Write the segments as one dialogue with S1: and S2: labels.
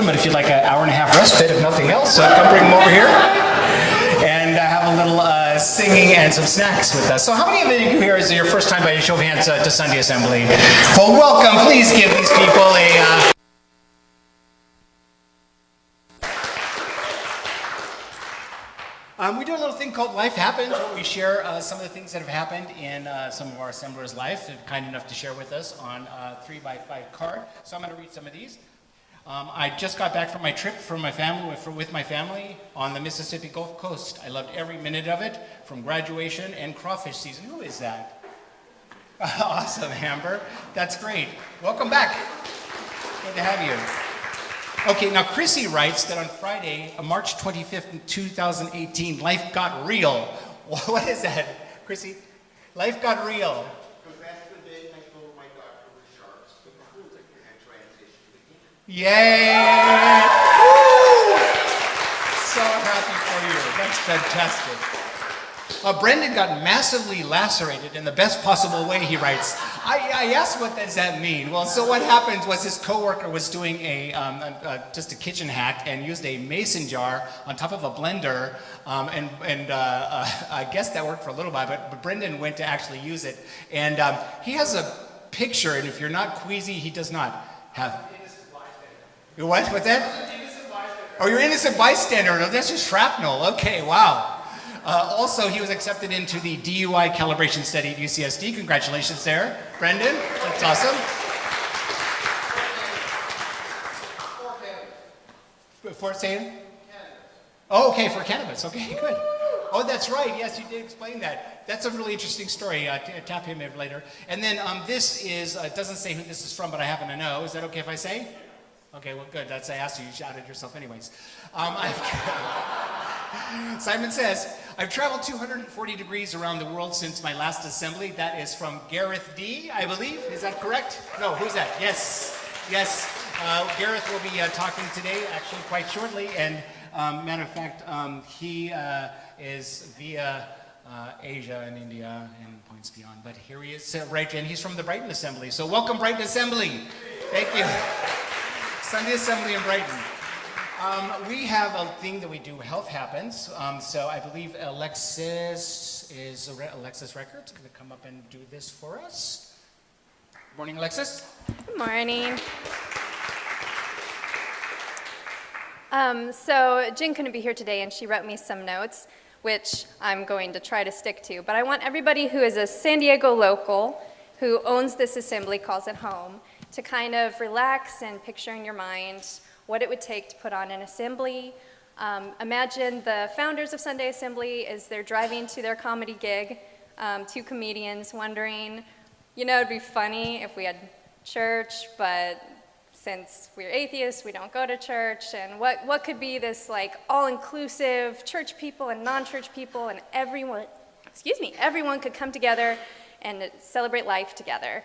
S1: them, but if you'd like an hour and a half respite, if nothing else, come bring them over here and have a little singing and some snacks with us. So how many of you here is your first time by a show of hands to Sunday Assembly? Well, welcome. Please give these people a... we do a little thing called Life Happens, where we share some of the things that have happened in some of our assemblers' life. They're kind enough to share with us on a 3x5 card. So I'm going to read some of these. I just got back from my trip with my family on the Mississippi Gulf Coast. I loved every minute of it, from graduation and crawfish season. Who is that? Awesome, Amber. That's great. Welcome back. Good to have you. Okay, now Chrissy writes that on Friday, March 25th, 2018, life got real. What is that, Chrissy? Life got real.
S2: Because that's the day I told my doctor with sharks, but before that you had transitioned again.
S1: Yay! Woo! So happy for you. That's fantastic. Brendan got massively lacerated in the best possible way, he writes. I asked, what does that mean? Well, so what happened was his coworker was doing just a kitchen hack and used a mason jar on top of a blender, I guess that worked for a little while, but Brendan went to actually use it. And he has a picture, and if you're not queasy, he does not have... What? What's that? Oh, you're innocent bystander. No, that's just shrapnel. Okay, wow. Also, he was accepted into the DUI calibration study at UCSD. Congratulations there, Brendan. That's awesome. For saying? Oh, okay, for cannabis. Okay, good. Oh, that's right. Yes, you did explain that. That's a really interesting story. Tap him in later. And then this is, doesn't say who this is from, but I happen to know. Is that okay if I say? Okay, well, good. That's I asked you. You shouted yourself anyways. Simon says, I've traveled 240 degrees around the world since my last assembly. That is from Gareth D, I believe. Is that correct? No, who's that? Yes, yes. Gareth will be talking today, actually quite shortly. And matter of fact, he is via Asia and India and points beyond. But here he is, right, and he's from the Brighton Assembly. So welcome, Brighton Assembly. Thank you. Sunday Assembly in Brighton. We have a thing that we do, Health Happens. So I believe Alexis Records going to come up and do this for us. Good morning, Alexis.
S3: Good morning. So Jen couldn't be here today, and she wrote me some notes, which I'm going to try to stick to. But I want everybody who is a San Diego local, who owns this assembly, calls it home, to kind of relax and picture in your mind what it would take to put on an assembly. Imagine the founders of Sunday Assembly as they're driving to their comedy gig, two comedians wondering, you know, it'd be funny if we had church, but since we're atheists, we don't go to church, and what could be this like all-inclusive church people and non-church people, and everyone could come together and celebrate life together.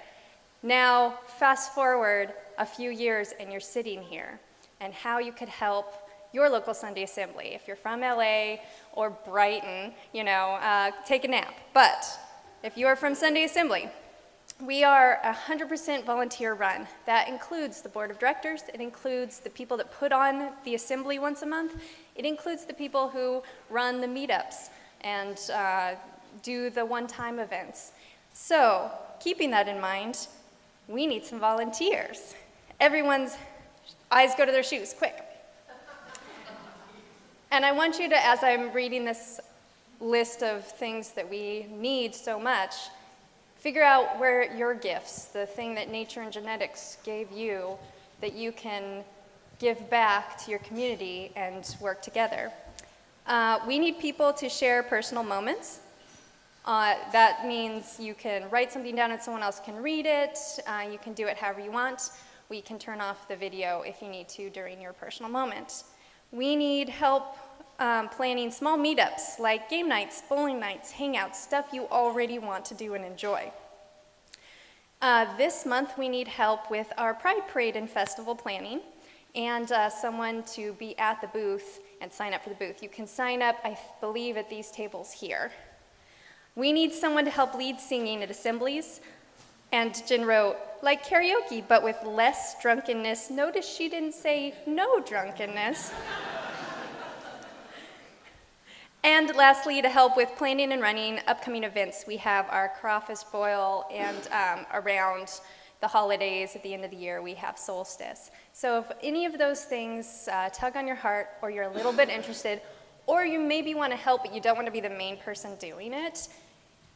S3: Now, fast forward a few years and you're sitting here, and how you could help your local Sunday Assembly. If you're from LA or Brighton, you know, take a nap. But if you are from Sunday Assembly, we are 100% volunteer run. That includes the board of directors, it includes the people that put on the assembly once a month, it includes the people who run the meetups and do the one-time events. So, keeping that in mind, we need some volunteers. Everyone's eyes go to their shoes, quick. And I want you to, as I'm reading this list of things that we need so much, figure out where your gifts, the thing that nature and genetics gave you, that you can give back to your community and work together. We need people to share personal moments. That means you can write something down and someone else can read it. You can do it however you want. We can turn off the video if you need to during your personal moment. We need help planning small meetups like game nights, bowling nights, hangouts, stuff you already want to do and enjoy. This month we need help with our Pride Parade and Festival planning, and someone to be at the booth and sign up for the booth. You can sign up, I believe, at these tables here. We need someone to help lead singing at assemblies. And Jen wrote, like karaoke, but with less drunkenness. Notice she didn't say no drunkenness. And lastly, to help with planning and running upcoming events, we have our crawfish boil, and around the holidays at the end of the year, we have solstice. So if any of those things tug on your heart, or you're a little bit interested, or you maybe want to help but you don't want to be the main person doing it,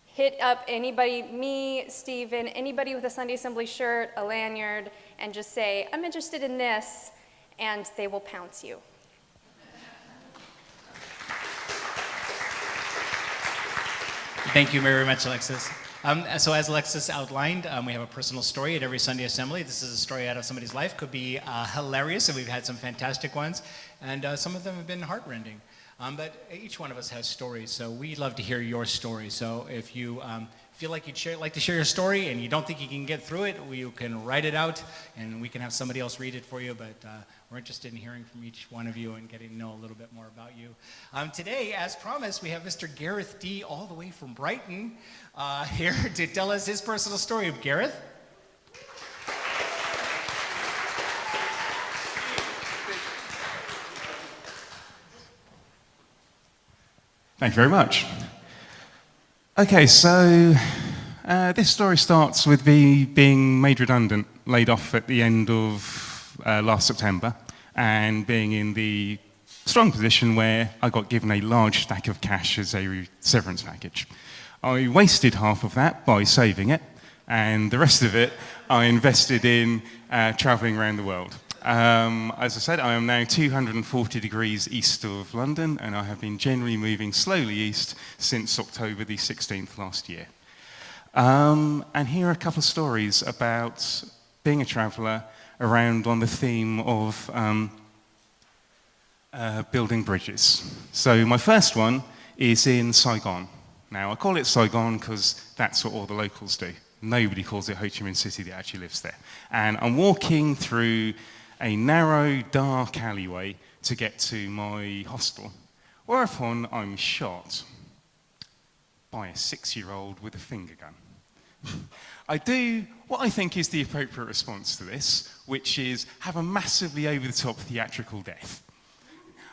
S3: hit up anybody, me, Steven, anybody with a Sunday Assembly shirt, a lanyard, and just say, I'm interested in this, and they will pounce you.
S1: Thank you very much, Alexis. So as Alexis outlined, we have a personal story at every Sunday Assembly. This is a story out of somebody's life. Could be hilarious, and we've had some fantastic ones, and some of them have been heartrending. But each one of us has stories, so we'd love to hear your story. So if you feel like you'd like to share your story and you don't think you can get through it, you can write it out, and we can have somebody else read it for you. But we're interested in hearing from each one of you and getting to know a little bit more about you. Today, as promised, we have Mr. Gareth D. all the way from Brighton here to tell us his personal story. Gareth?
S4: Thank you very much. Okay, so this story starts with me being made redundant, laid off at the end of last September, and being in the strong position where I got given a large stack of cash as a severance package. I wasted half of that by saving it, and the rest of it I invested in traveling around the world. As I said, I am now 240 degrees east of London, and I have been generally moving slowly east since October the 16th last year. And here are a couple of stories about being a traveller around on the theme of building bridges. So my first one is in Saigon. Now, I call it Saigon because that's what all the locals do. Nobody calls it Ho Chi Minh City that actually lives there. And I'm walking through a narrow, dark alleyway to get to my hostel, whereupon I'm shot by a 6-year-old with a finger gun. I do what I think is the appropriate response to this, which is have a massively over-the-top theatrical death.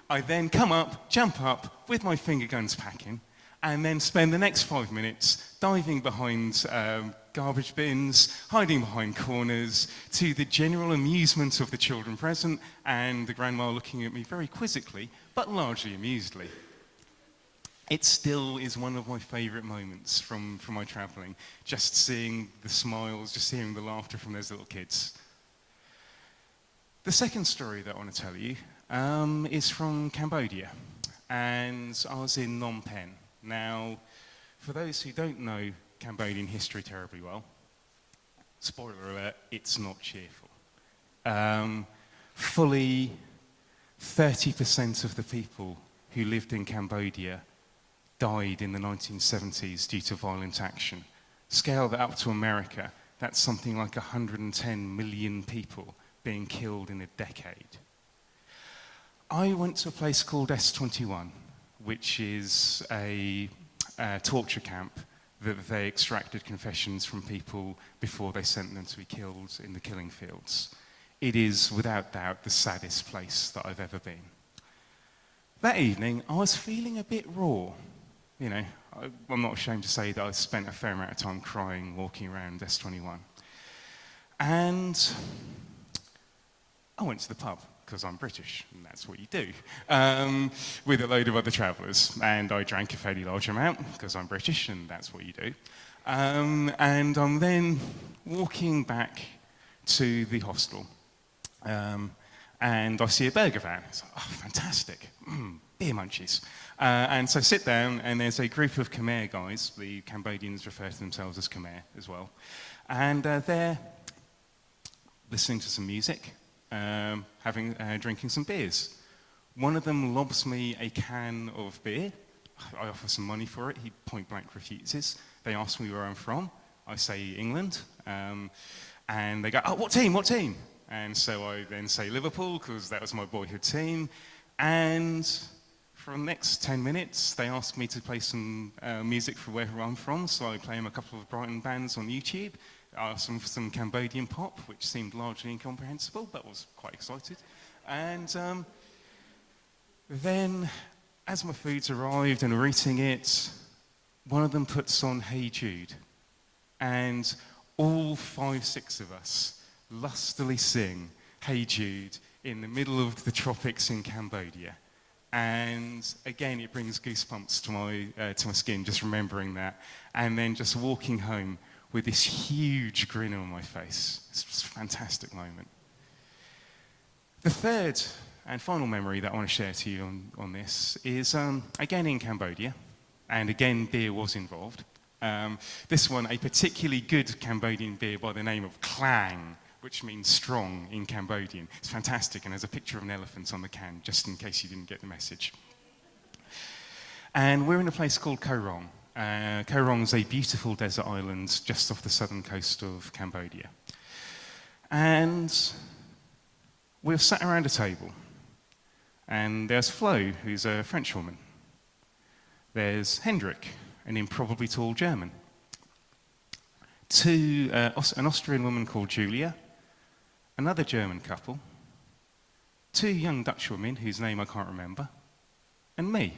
S4: I then come up, jump up with my finger guns packing, and then spend the next 5 minutes diving behind garbage bins, hiding behind corners, to the general amusement of the children present and the grandma looking at me very quizzically, but largely amusedly. It still is one of my favourite moments from my travelling, just seeing the smiles, just hearing the laughter from those little kids. The second story that I want to tell you is from Cambodia, and I was in Phnom Penh. Now, for those who don't know Cambodian history terribly well, spoiler alert, it's not cheerful. Fully 30% of the people who lived in Cambodia died in the 1970s due to violent action. Scale that up to America, that's something like 110 million people being killed in a decade. I went to a place called S21, which is a torture camp that they extracted confessions from people before they sent them to be killed in the killing fields. It is, without doubt, the saddest place that I've ever been. That evening, I was feeling a bit raw. You know, I'm not ashamed to say that I spent a fair amount of time crying, walking around S21. And I went to the pub, because I'm British, and that's what you do, with a load of other travellers. And I drank a fairly large amount, because I'm British, and that's what you do. And I'm then walking back to the hostel, and I see a burger van. It's like, oh, fantastic, beer munchies. And so I sit down, and there's a group of Khmer guys. The Cambodians refer to themselves as Khmer as well. And they're listening to some music, drinking some beers. One of them lobs me a can of beer. I offer some money for it. He point blank refuses. They ask me where I'm from. I say England. And they go, oh, what team, what team? And so I then say Liverpool, because that was my boyhood team. And for the next 10 minutes, they ask me to play some music for wherever I'm from. So I play them a couple of Brighton bands on YouTube. some Cambodian pop, which seemed largely incomprehensible, but was quite excited. And then, as my food's arrived and we're eating it, one of them puts on Hey Jude, and all 5, 6 of us lustily sing Hey Jude in the middle of the tropics in Cambodia. And again, it brings goosebumps to my skin just remembering that. And then just walking home with this huge grin on my face. It's just a fantastic moment. The third and final memory that I want to share to you on this is, again, in Cambodia. And again, beer was involved. This one, a particularly good Cambodian beer by the name of Klang, which means strong in Cambodian. It's fantastic, and there's a picture of an elephant on the can, just in case you didn't get the message. And we're in a place called Koh Rong. Koh Rong is a beautiful desert island just off the southern coast of Cambodia. And we're sat around a table, and there's Flo, who's a French woman. There's Hendrik, an improbably tall German. An Austrian woman called Julia, another German couple, 2 young Dutch women whose name I can't remember, and me.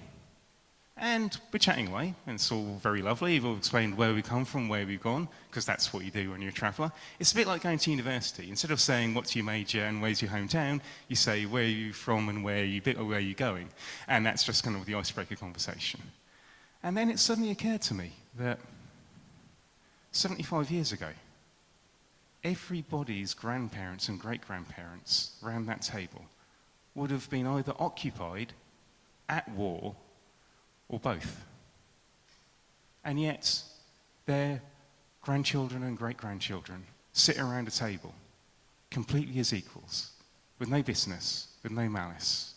S4: And we're chatting away, and it's all very lovely. We've all explained where we come from, where we've gone, because that's what you do when you're a traveller. It's a bit like going to university. Instead of saying, what's your major and where's your hometown, you say, where are you from and where are you going? And that's just kind of the icebreaker conversation. And then it suddenly occurred to me that 75 years ago, everybody's grandparents and great-grandparents around that table would have been either occupied, at war, or both. And yet, their grandchildren and great-grandchildren sit around a table, completely as equals, with no business, with no malice.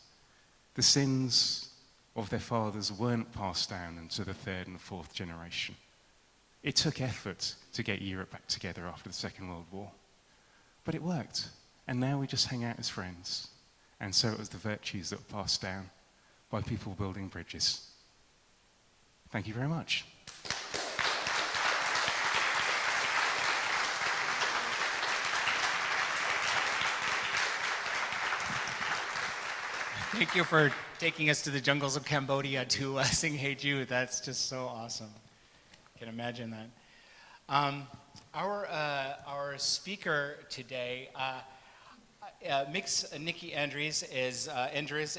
S4: The sins of their fathers weren't passed down into the 3rd and 4th generation. It took effort to get Europe back together after the Second World War. But it worked, and now we just hang out as friends. And so it was the virtues that were passed down by people building bridges. Thank you very much.
S1: Thank you for taking us to the jungles of Cambodia to sing Hey Jude. That's just so awesome. I can imagine that. Our speaker today, Nicky Endres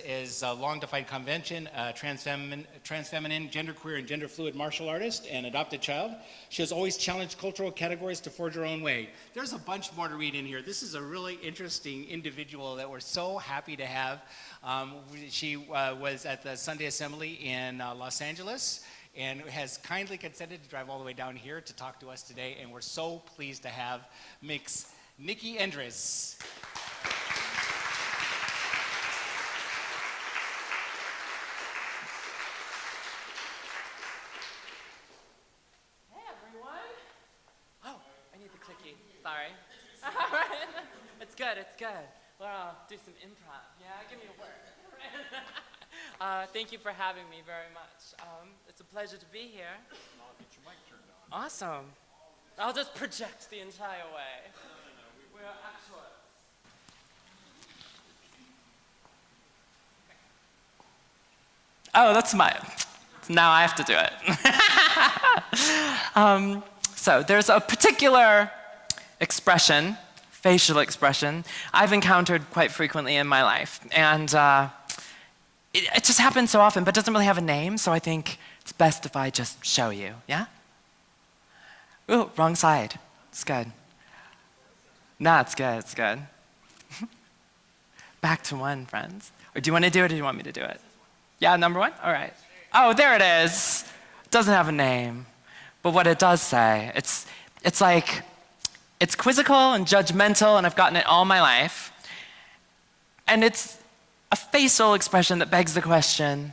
S1: is a long-defied convention, transfeminine, genderqueer, and gender-fluid martial artist and adopted child. She has always challenged cultural categories to forge her own way. There's a bunch more to read in here. This is a really interesting individual that we're so happy to have. She was at the Sunday Assembly in Los Angeles and has kindly consented to drive all the way down here to talk to us today, and we're so pleased to have Nicky Endres.
S5: Sorry. All right. It's good, it's good. Well, do some improv. Yeah, give me a word. Thank you for having me very much. It's a pleasure to be here.
S1: I'll get your mic turned on.
S5: Awesome. I'll just project the entire way. We're actors. Oh, that's mine. Now I have to do it. So there's a particular expression, facial expression, I've encountered quite frequently in my life. And it just happens so often, but doesn't really have a name, so I think it's best if I just show you, yeah? Ooh, wrong side. It's good. No, it's good, it's good. Back to 1, friends. Or do you want to do it, or do you want me to do it? Yeah, number 1? All right. Oh, there it is. It doesn't have a name. But what it does say, it's like, it's quizzical and judgmental, and I've gotten it all my life. And it's a facial expression that begs the question,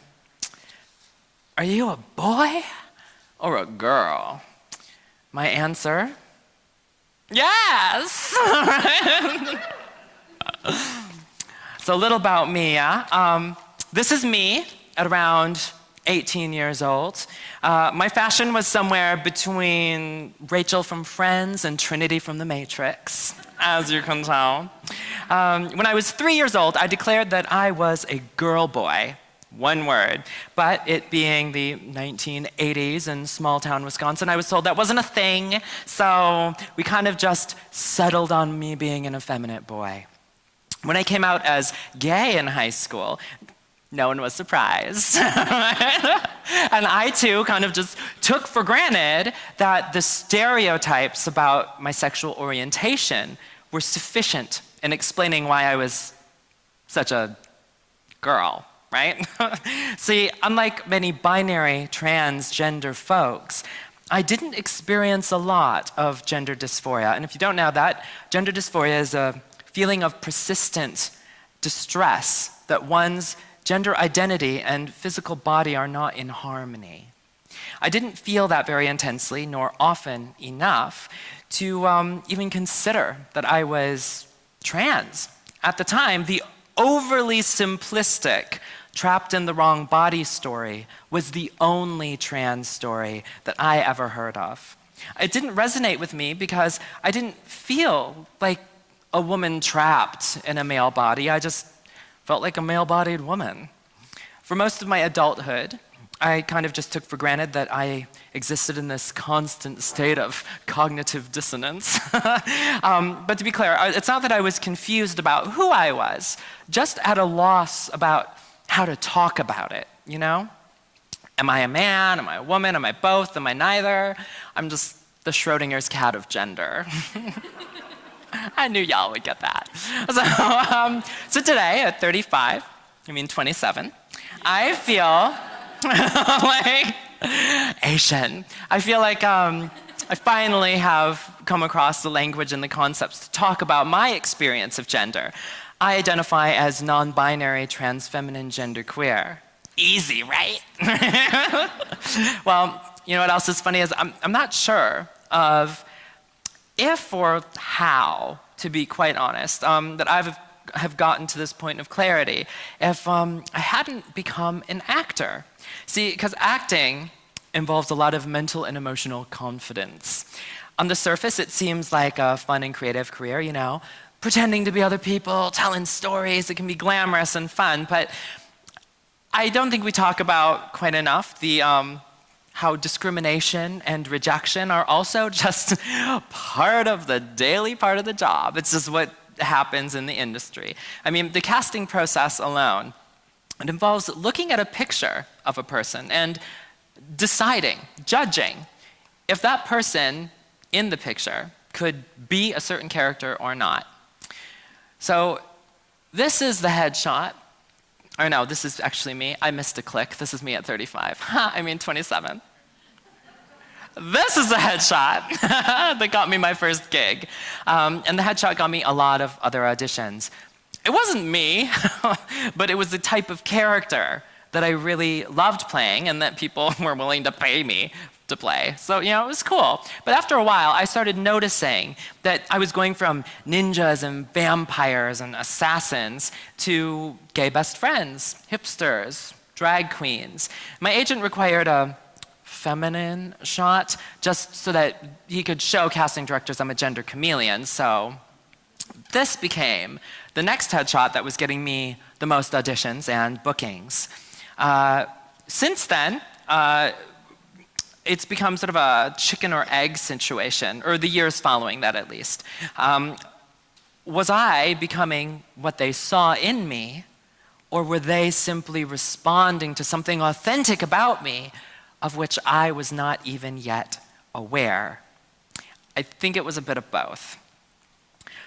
S5: are you a boy or a girl? My answer, yes! So a little about me, yeah? This is me at around 18 years old. My fashion was somewhere between Rachel from Friends and Trinity from The Matrix, as you can tell. When I was 3 years old, I declared that I was a girl boy. One word. But it being the 1980s in small town Wisconsin, I was told that wasn't a thing, so we kind of just settled on me being an effeminate boy. When I came out as gay in high school, no one was surprised. And I too kind of just took for granted that the stereotypes about my sexual orientation were sufficient in explaining why I was such a girl. Right? See, unlike many binary transgender folks, I didn't experience a lot of gender dysphoria. And if you don't know that, gender dysphoria is a feeling of persistent distress that one's gender identity and physical body are not in harmony. I didn't feel that very intensely, nor often enough, to even consider that I was trans. At the time, the overly simplistic trapped in the wrong body story was the only trans story that I ever heard of. It didn't resonate with me because I didn't feel like a woman trapped in a male body. I just felt like a male-bodied woman. For most of my adulthood, I kind of just took for granted that I existed in this constant state of cognitive dissonance. But to be clear, it's not that I was confused about who I was, just at a loss about how to talk about it, you know? Am I a man? Am I a woman? Am I both? Am I neither? I'm just the Schrodinger's cat of gender. I knew y'all would get that. So today, at 35, 27, I feel like Asian. I feel like I finally have come across the language and the concepts to talk about my experience of gender. I identify as non-binary, trans, feminine, genderqueer. Easy, right? Well, you know what else is funny is I'm not sure of if or how, to be quite honest, that have gotten to this point of clarity if I hadn't become an actor. See, because acting involves a lot of mental and emotional confidence. On the surface, it seems like a fun and creative career, you know, pretending to be other people, telling stories. It can be glamorous and fun, but I don't think we talk about quite enough the how discrimination and rejection are also just part of the daily part of the job. It's just what happens in the industry. I mean, the casting process alone, it involves looking at a picture of a person and deciding, judging, if that person in the picture could be a certain character or not. So this is the headshot. Or no, this is actually me. I missed a click. This is me at 35. 27. This is the headshot that got me my first gig. And the headshot got me a lot of other auditions. It wasn't me, but it was the type of character that I really loved playing and that people were willing to pay me to play. So, you know, it was cool. But after a while, I started noticing that I was going from ninjas and vampires and assassins to gay best friends, hipsters, drag queens. My agent required a feminine shot just so that he could show casting directors I'm a gender chameleon. So this became the next headshot that was getting me the most auditions and bookings. Since then, it's become sort of a chicken or egg situation, or the years following that at least. Was I becoming what they saw in me, or were they simply responding to something authentic about me of which I was not even yet aware? I think it was a bit of both.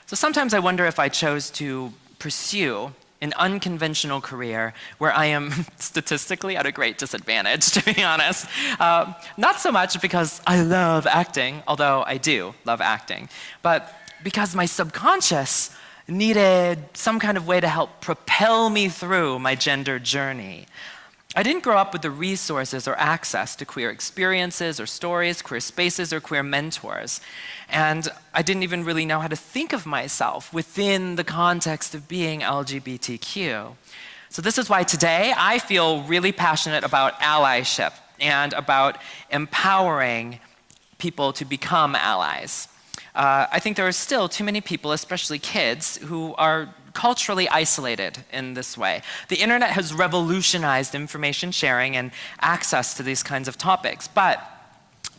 S5: So sometimes I wonder if I chose to pursue an unconventional career where I am statistically at a great disadvantage, to be honest. Not so much because I love acting, although I do love acting, but because my subconscious needed some kind of way to help propel me through my gender journey. I didn't grow up with the resources or access to queer experiences or stories, queer spaces, or queer mentors. And I didn't even really know how to think of myself within the context of being LGBTQ. So this is why today I feel really passionate about allyship and about empowering people to become allies. I think there are still too many people, especially kids, who are culturally isolated in this way. The internet has revolutionized information sharing and access to these kinds of topics, but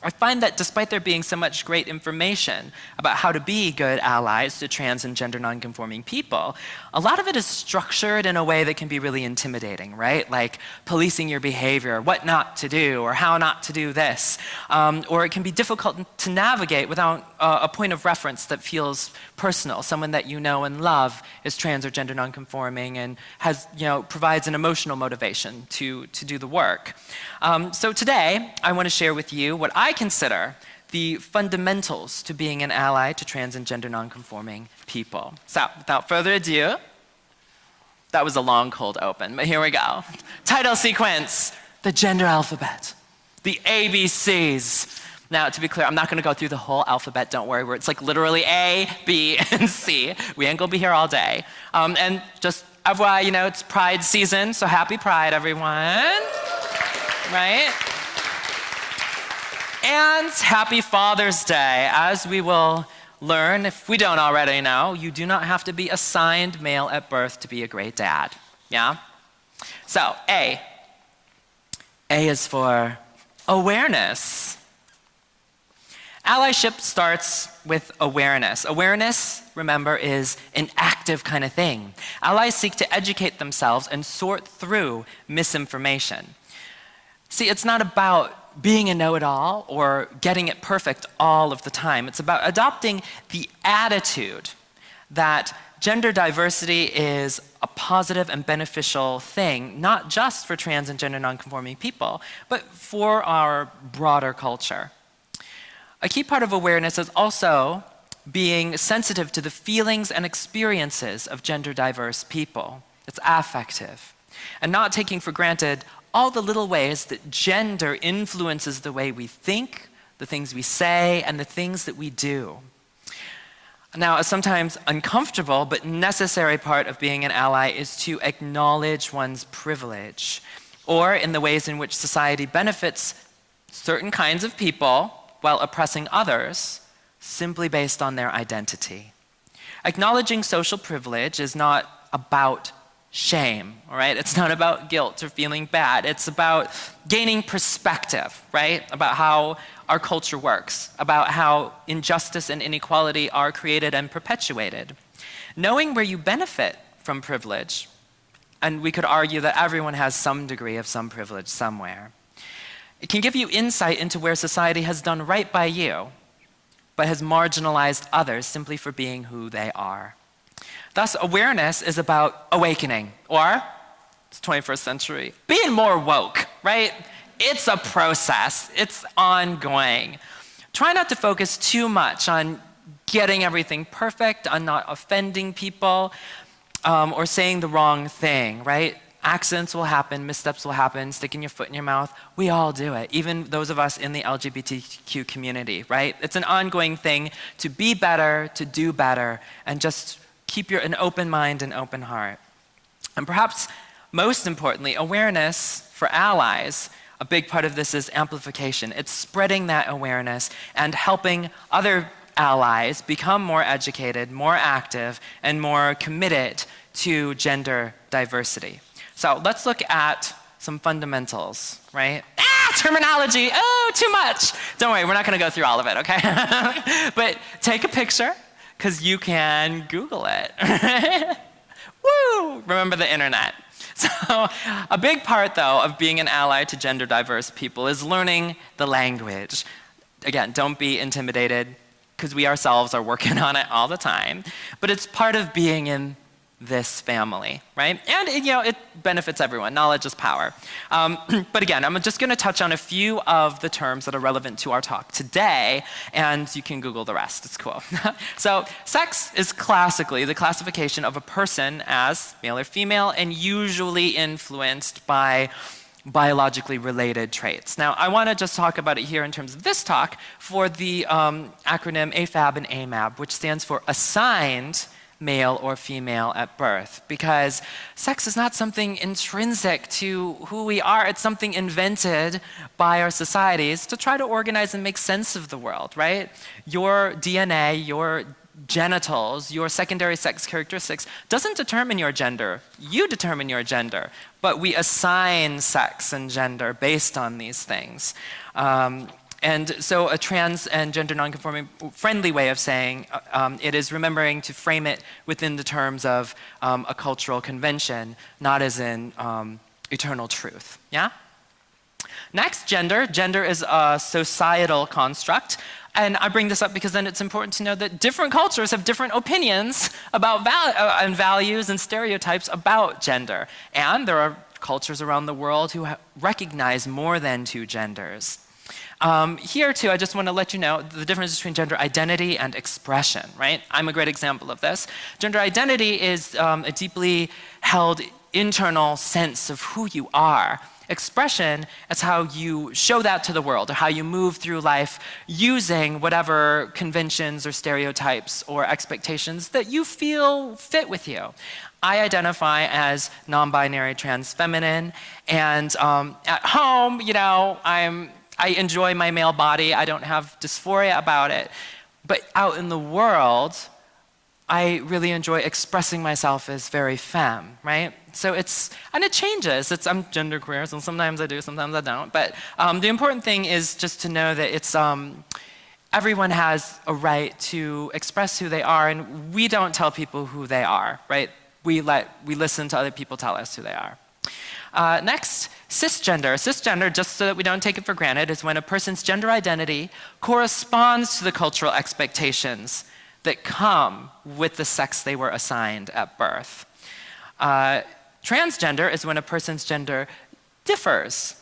S5: I find that despite there being so much great information about how to be good allies to trans and gender nonconforming people, a lot of it is structured in a way that can be really intimidating, right? Like policing your behavior, what not to do, or how not to do this. Or it can be difficult to navigate without a point of reference that feels personal. Someone that you know and love is trans or gender nonconforming and has, provides an emotional motivation to do the work. So today, I want to share with you what I consider the fundamentals to being an ally to trans and gender nonconforming people. So, without further ado, that was a long cold open, but here we go. Title sequence, the gender alphabet, the ABCs. Now, to be clear, I'm not going to go through the whole alphabet, don't worry, where it's like literally A, B, and C. We ain't going to be here all day. And just FYI, it's Pride season, so happy Pride, everyone. Right? And happy Father's Day. As we will learn, if we don't already know, you do not have to be assigned male at birth to be a great dad. Yeah? So, A. A is for awareness. Allyship starts with awareness. Awareness, remember, is an active kind of thing. Allies seek to educate themselves and sort through misinformation. See, it's not about being a know-it-all or getting it perfect all of the time. It's about adopting the attitude that gender diversity is a positive and beneficial thing, not just for trans and gender nonconforming people, but for our broader culture. A key part of awareness is also being sensitive to the feelings and experiences of gender diverse people. It's affective. And not taking for granted all the little ways that gender influences the way we think, the things we say, and the things that we do. Now, a sometimes uncomfortable but necessary part of being an ally is to acknowledge one's privilege, or in the ways in which society benefits certain kinds of people while oppressing others simply based on their identity. Acknowledging social privilege is not about shame, all right? It's not about guilt or feeling bad. It's about gaining perspective, right? About how our culture works, about how injustice and inequality are created and perpetuated. Knowing where you benefit from privilege, and we could argue that everyone has some degree of some privilege somewhere, it can give you insight into where society has done right by you, but has marginalized others simply for being who they are. Thus, awareness is about awakening, or, it's 21st century, being more woke, right? It's a process, it's ongoing. Try not to focus too much on getting everything perfect, on not offending people, or saying the wrong thing, right? Accidents will happen, missteps will happen, sticking your foot in your mouth. We all do it, even those of us in the LGBTQ community, right? It's an ongoing thing to be better, to do better, and just keep an open mind and open heart. And perhaps most importantly, awareness for allies, a big part of this is amplification. It's spreading that awareness and helping other allies become more educated, more active, and more committed to gender diversity. So let's look at some fundamentals, right? Terminology, oh, too much. Don't worry, we're not gonna go through all of it, okay? But take a picture, because you can Google it. Woo! Remember the internet. So a big part, though, of being an ally to gender diverse people is learning the language. Again, don't be intimidated, because we ourselves are working on it all the time. But it's part of being in this family, right? And it benefits everyone. Knowledge is power. But again, I'm just going to touch on a few of the terms that are relevant to our talk today, and you can Google the rest. It's cool. So sex is classically the classification of a person as male or female, and usually influenced by biologically related traits. Now, I want to just talk about it here in terms of this talk for the acronym AFAB and AMAB, which stands for assigned male or female at birth, because sex is not something intrinsic to who we are. It's something invented by our societies to try to organize and make sense of the world, right? Your DNA, your genitals, your secondary sex characteristics doesn't determine your gender. You determine your gender, but we assign sex and gender based on these things. And so a trans and gender nonconforming friendly way of saying it is remembering to frame it within the terms of a cultural convention, not as in eternal truth, yeah? Next, gender. Gender is a societal construct. And I bring this up because then it's important to know that different cultures have different opinions about and values and stereotypes about gender. And there are cultures around the world who recognize more than two genders. Here too, I just want to let you know the difference between gender identity and expression, right? I'm a great example of this. Gender identity is a deeply held internal sense of who you are. Expression is how you show that to the world, or how you move through life using whatever conventions or stereotypes or expectations that you feel fit with you. I identify as non-binary trans feminine, and at home, you know, I enjoy my male body. I don't have dysphoria about it. But out in the world, I really enjoy expressing myself as very femme, right? So and it changes. I'm genderqueer, so sometimes I do, sometimes I don't. But the important thing is just to know that everyone has a right to express who they are, and we don't tell people who they are, right? We listen to other people tell us who they are. Next, cisgender. Cisgender, just so that we don't take it for granted, is when a person's gender identity corresponds to the cultural expectations that come with the sex they were assigned at birth. Transgender is when a person's gender differs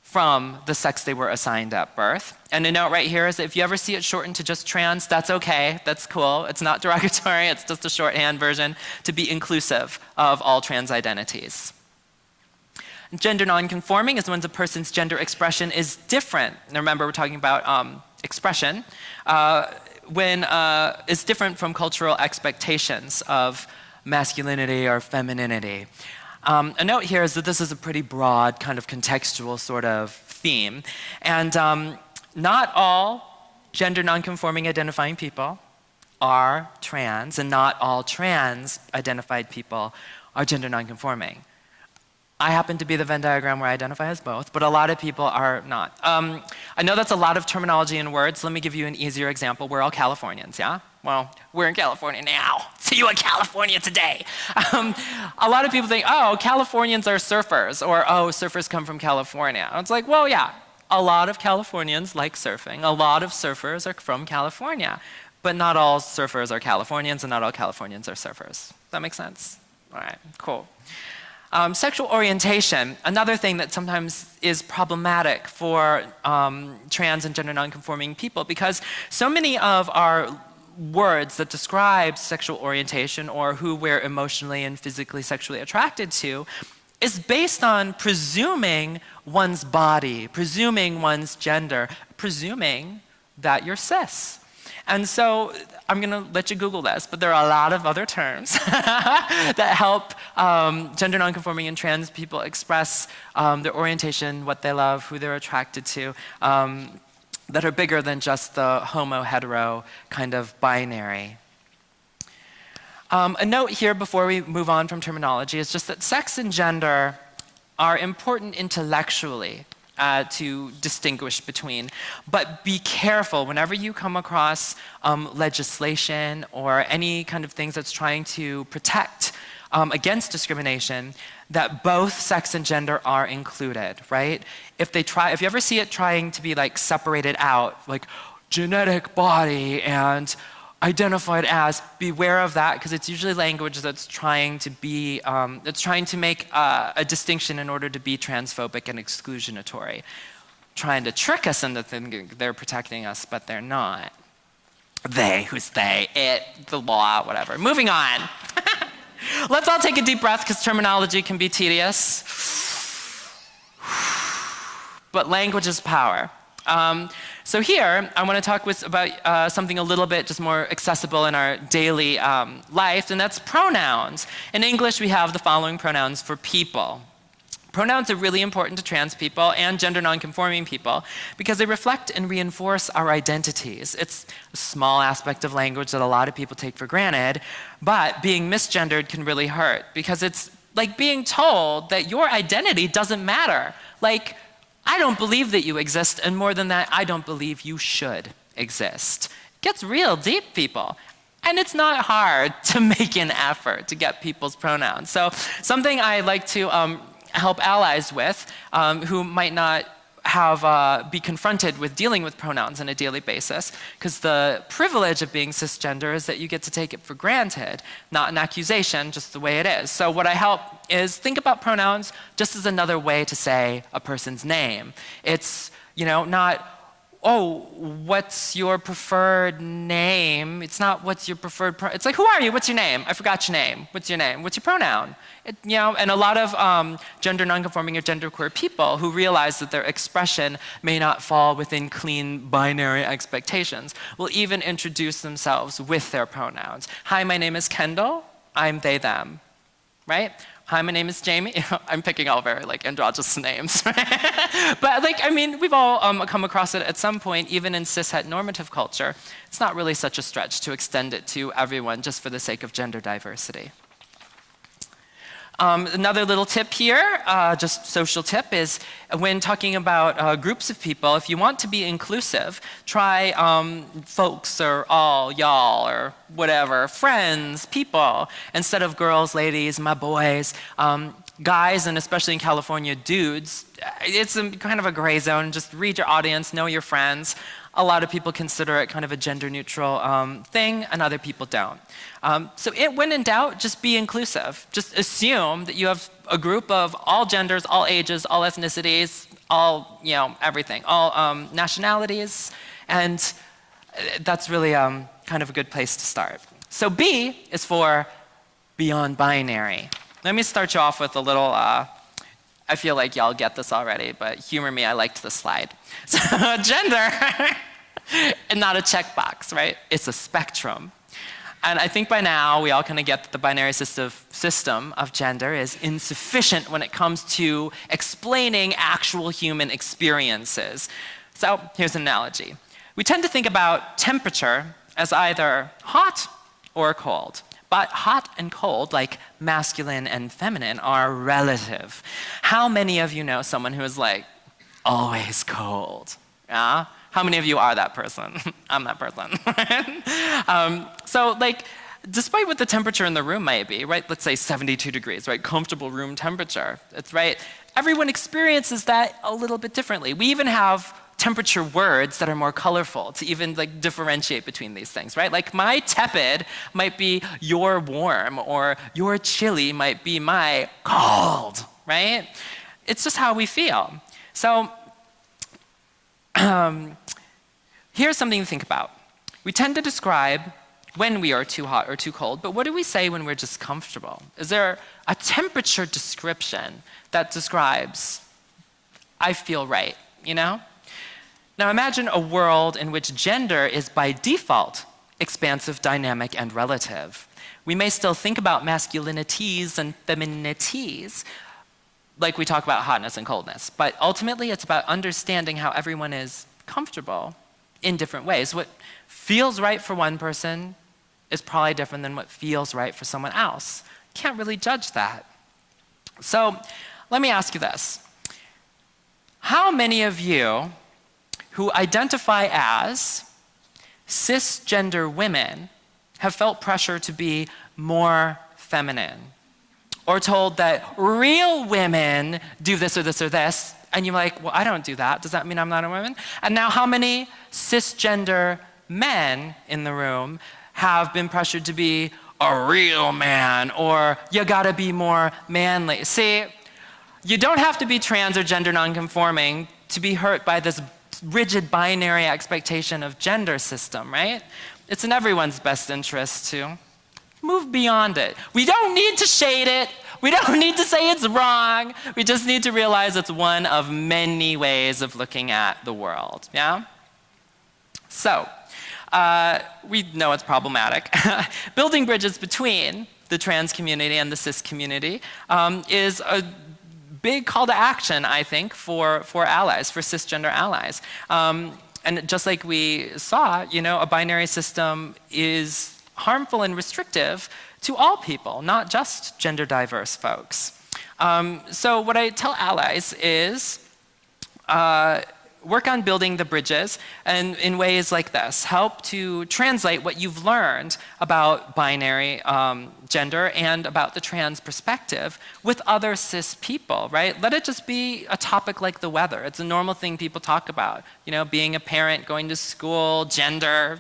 S5: from the sex they were assigned at birth. And a note right here is that if you ever see it shortened to just trans, that's okay, that's cool. It's not derogatory, it's just a shorthand version to be inclusive of all trans identities. Gender nonconforming is when the person's gender expression is different. Now remember, we're talking about expression. When it's different from cultural expectations of masculinity or femininity. A note here is that this is a pretty broad kind of contextual sort of theme. And not all gender nonconforming identifying people are trans, and not all trans identified people are gender nonconforming. I happen to be the Venn diagram where I identify as both, but a lot of people are not. I know that's a lot of terminology and words. Let me give you an easier example. We're all Californians, yeah? Well, we're in California now. See you in California today. A lot of people think, oh, Californians are surfers, or oh, surfers come from California. It's like, well, yeah, a lot of Californians like surfing. A lot of surfers are from California, but not all surfers are Californians, and not all Californians are surfers. Does that make sense? All right, cool. Sexual orientation, another thing that sometimes is problematic for trans and gender nonconforming people, because so many of our words that describe sexual orientation or who we're emotionally and physically sexually attracted to is based on presuming one's body, presuming one's gender, presuming that you're cis. And so I'm going to let you Google this, but there are a lot of other terms that help gender nonconforming and trans people express their orientation, what they love, who they're attracted to, that are bigger than just the homo-hetero kind of binary. A note here before we move on from terminology is just that sex and gender are important intellectually to distinguish between. But be careful whenever you come across legislation or any kind of things that's trying to protect against discrimination, that both sex and gender are included, right? If you ever see it trying to be like separated out, like genetic body and identified as, beware of that, because it's usually language that's trying to be, that's trying to make a distinction in order to be transphobic and exclusionatory, trying to trick us into thinking they're protecting us, but they're not. They, who's they, it, the law, whatever. Moving on. Let's all take a deep breath, because terminology can be tedious. But language is power. So here, I want to talk about something a little bit just more accessible in our daily life, and that's pronouns. In English, we have the following pronouns for people. Pronouns are really important to trans people and gender nonconforming people because they reflect and reinforce our identities. It's a small aspect of language that a lot of people take for granted, but being misgendered can really hurt because it's like being told that your identity doesn't matter. Like, I don't believe that you exist, and more than that, I don't believe you should exist. It gets real deep, people. And it's not hard to make an effort to get people's pronouns. So something I like to help allies with who might not have be confronted with dealing with pronouns on a daily basis, because the privilege of being cisgender is that you get to take it for granted, not an accusation, just the way it is. So what I help is think about pronouns just as another way to say a person's name. It's, you know, not, oh, what's your preferred name? It's not what's your preferred it's like, who are you? What's your name? I forgot your name. What's your name? What's your pronoun? You know, and a lot of gender nonconforming or genderqueer people who realize that their expression may not fall within clean binary expectations will even introduce themselves with their pronouns. Hi, my name is Kendall. I'm they, them, right? Hi, my name is Jamie. I'm picking all very like androgynous names. But like, I mean, we've all come across it at some point, even in cis-het normative culture. It's not really such a stretch to extend it to everyone just for the sake of gender diversity. Another little tip here, just social tip, is when talking about groups of people, if you want to be inclusive, try folks or all, y'all, or whatever, friends, people, instead of girls, ladies, my boys. Guys, and especially in California, dudes, it's kind of a gray zone. Just read your audience, know your friends. A lot of people consider it kind of a gender-neutral thing, and other people don't. So when in doubt, just be inclusive. Just assume that you have a group of all genders, all ages, all ethnicities, all, you know, everything, all nationalities, and that's really kind of a good place to start. So B is for beyond binary. Let me start you off with a little, I feel like y'all get this already, but humor me, I liked this slide. So gender, and not a checkbox, right? It's a spectrum. And I think by now we all kind of get that the binary system of gender is insufficient when it comes to explaining actual human experiences. So here's an analogy. We tend to think about temperature as either hot or cold. But hot and cold, like masculine and feminine, are relative. How many of you know someone who is like always cold? Yeah? How many of you are that person? I'm that person. So like, despite what the temperature in the room might be, right? Let's say 72 degrees, right? Comfortable room temperature. It's right. Everyone experiences that a little bit differently. We even have temperature words that are more colorful to even like differentiate between these things, right? Like my tepid might be your warm, or your chilly might be my cold, right? It's just how we feel. So here's something to think about. We tend to describe when we are too hot or too cold, but what do we say when we're just comfortable? Is there a temperature description that describes, I feel right, you know? Now imagine a world in which gender is by default expansive, dynamic, and relative. We may still think about masculinities and femininities, like we talk about hotness and coldness, but ultimately it's about understanding how everyone is comfortable in different ways. What feels right for one person is probably different than what feels right for someone else. Can't really judge that. So let me ask you this. How many of you who identify as cisgender women have felt pressure to be more feminine? Or told that real women do this or this or this, and you're like, well, I don't do that. Does that mean I'm not a woman? And now how many cisgender men in the room have been pressured to be a real man, or you gotta be more manly? See, you don't have to be trans or gender nonconforming to be hurt by this rigid binary expectation of gender system, right? It's in everyone's best interest to move beyond it. We don't need to shade it. We don't need to say it's wrong. We just need to realize it's one of many ways of looking at the world, yeah? So, we know it's problematic. Building bridges between the trans community and the cis community is a big call to action, I think, for allies, for cisgender allies. And just like we saw, a binary system is harmful and restrictive to all people, not just gender diverse folks. So what I tell allies is work on building the bridges and in ways like this. Help to translate what you've learned about binary gender and about the trans perspective with other cis people, right? Let it just be a topic like the weather. It's a normal thing people talk about. Being a parent, going to school, gender,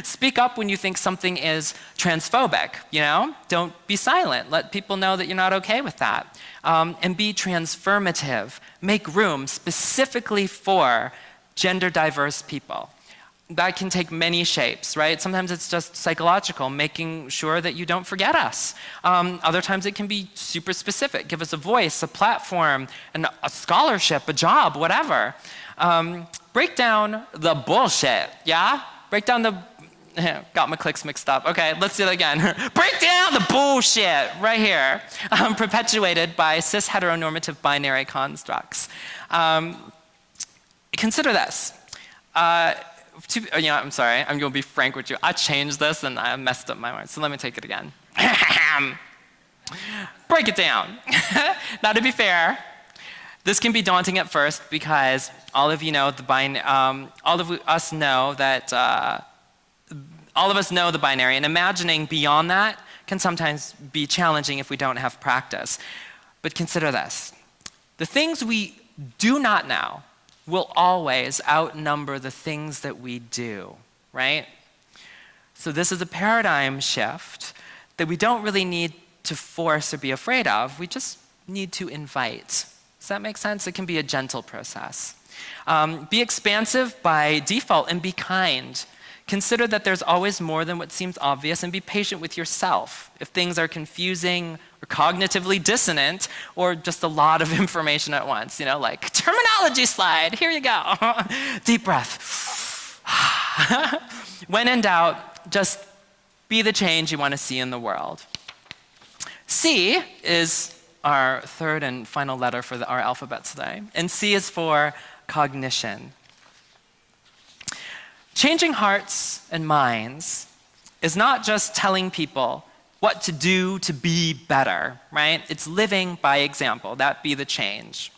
S5: Speak up when you think something is transphobic, Don't be silent. Let people know that you're not okay with that. And be transformative. Make room specifically for gender diverse people. That can take many shapes, right? Sometimes it's just psychological, making sure that you don't forget us. Other times it can be super specific. Give us a voice, a platform, a scholarship, a job, whatever. Break down the bullshit, yeah? Break down the... Got my clicks mixed up. Okay, let's do that again. Break down the bullshit right here, perpetuated by cis heteronormative binary constructs. Consider this. I'm sorry, I'm gonna be frank with you. I changed this and I messed up my words, so let me take it again. Break it down. Now, to be fair, this can be daunting at first because all of you know all of us know that all of us know the binary, and imagining beyond that can sometimes be challenging if we don't have practice. But consider this. The things we do not know will always outnumber the things that we do, right? So this is a paradigm shift that we don't really need to force or be afraid of. We just need to invite. Does that make sense? It can be a gentle process. Be expansive by default and be kind. Consider that there's always more than what seems obvious and be patient with yourself. If things are confusing or cognitively dissonant or just a lot of information at once, like terminology slide, here you go. Deep breath. When in doubt, just be the change you want to see in the world. C is our third and final letter for our alphabet today, and C is for cognition. Changing hearts and minds is not just telling people what to do to be better, right? It's living by example. That be the change.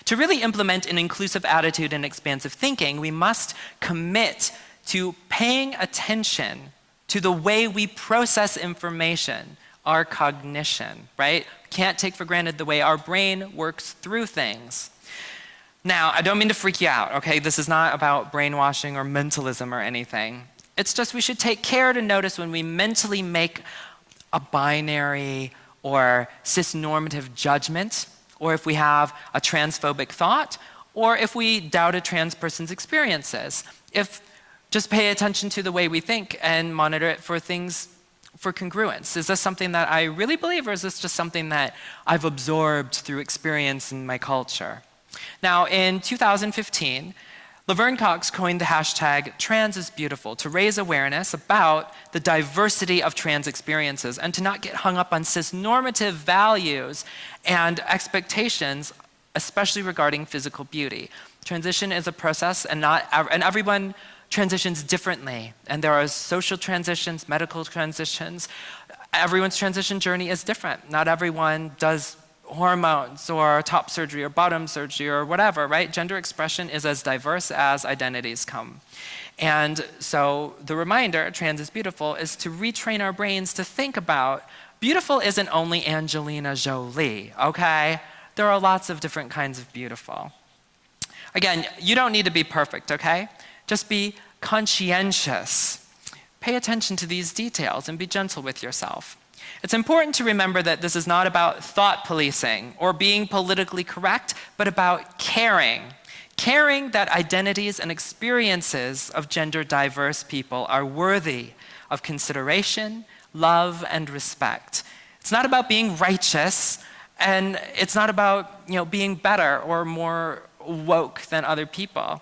S5: To really implement an inclusive attitude and expansive thinking, we must commit to paying attention to the way we process information, our cognition, right? Can't take for granted the way our brain works through things. Now, I don't mean to freak you out, okay? This is not about brainwashing or mentalism or anything. It's just we should take care to notice when we mentally make a binary or cis-normative judgment, or if we have a transphobic thought, or if we doubt a trans person's experiences. Just pay attention to the way we think and monitor it for things for congruence. Is this something that I really believe, or is this just something that I've absorbed through experience in my culture? Now, in 2015, Laverne Cox coined the hashtag #TransIsBeautiful to raise awareness about the diversity of trans experiences and to not get hung up on cis-normative values and expectations, especially regarding physical beauty. Transition is a process, and everyone transitions differently. And there are social transitions, medical transitions. Everyone's transition journey is different. Not everyone does hormones or top surgery or bottom surgery or whatever, right? Gender expression is as diverse as identities come. And so the reminder, trans is beautiful, is to retrain our brains to think about beautiful isn't only Angelina Jolie, okay? There are lots of different kinds of beautiful. Again, you don't need to be perfect, okay? Just be conscientious. Pay attention to these details and be gentle with yourself. It's important to remember that this is not about thought policing or being politically correct, but about caring. Caring that identities and experiences of gender diverse people are worthy of consideration, love, and respect. It's not about being righteous, and it's not about being better or more woke than other people.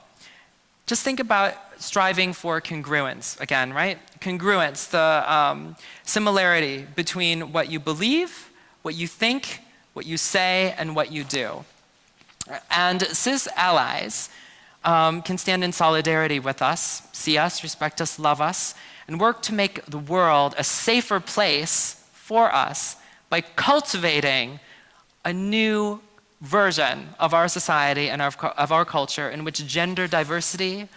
S5: Just think about striving for congruence again, right? Congruence, the similarity between what you believe, what you think, what you say, and what you do. And cis allies can stand in solidarity with us, see us, respect us, love us, and work to make the world a safer place for us by cultivating a new version of our society and of our culture in which gender diversity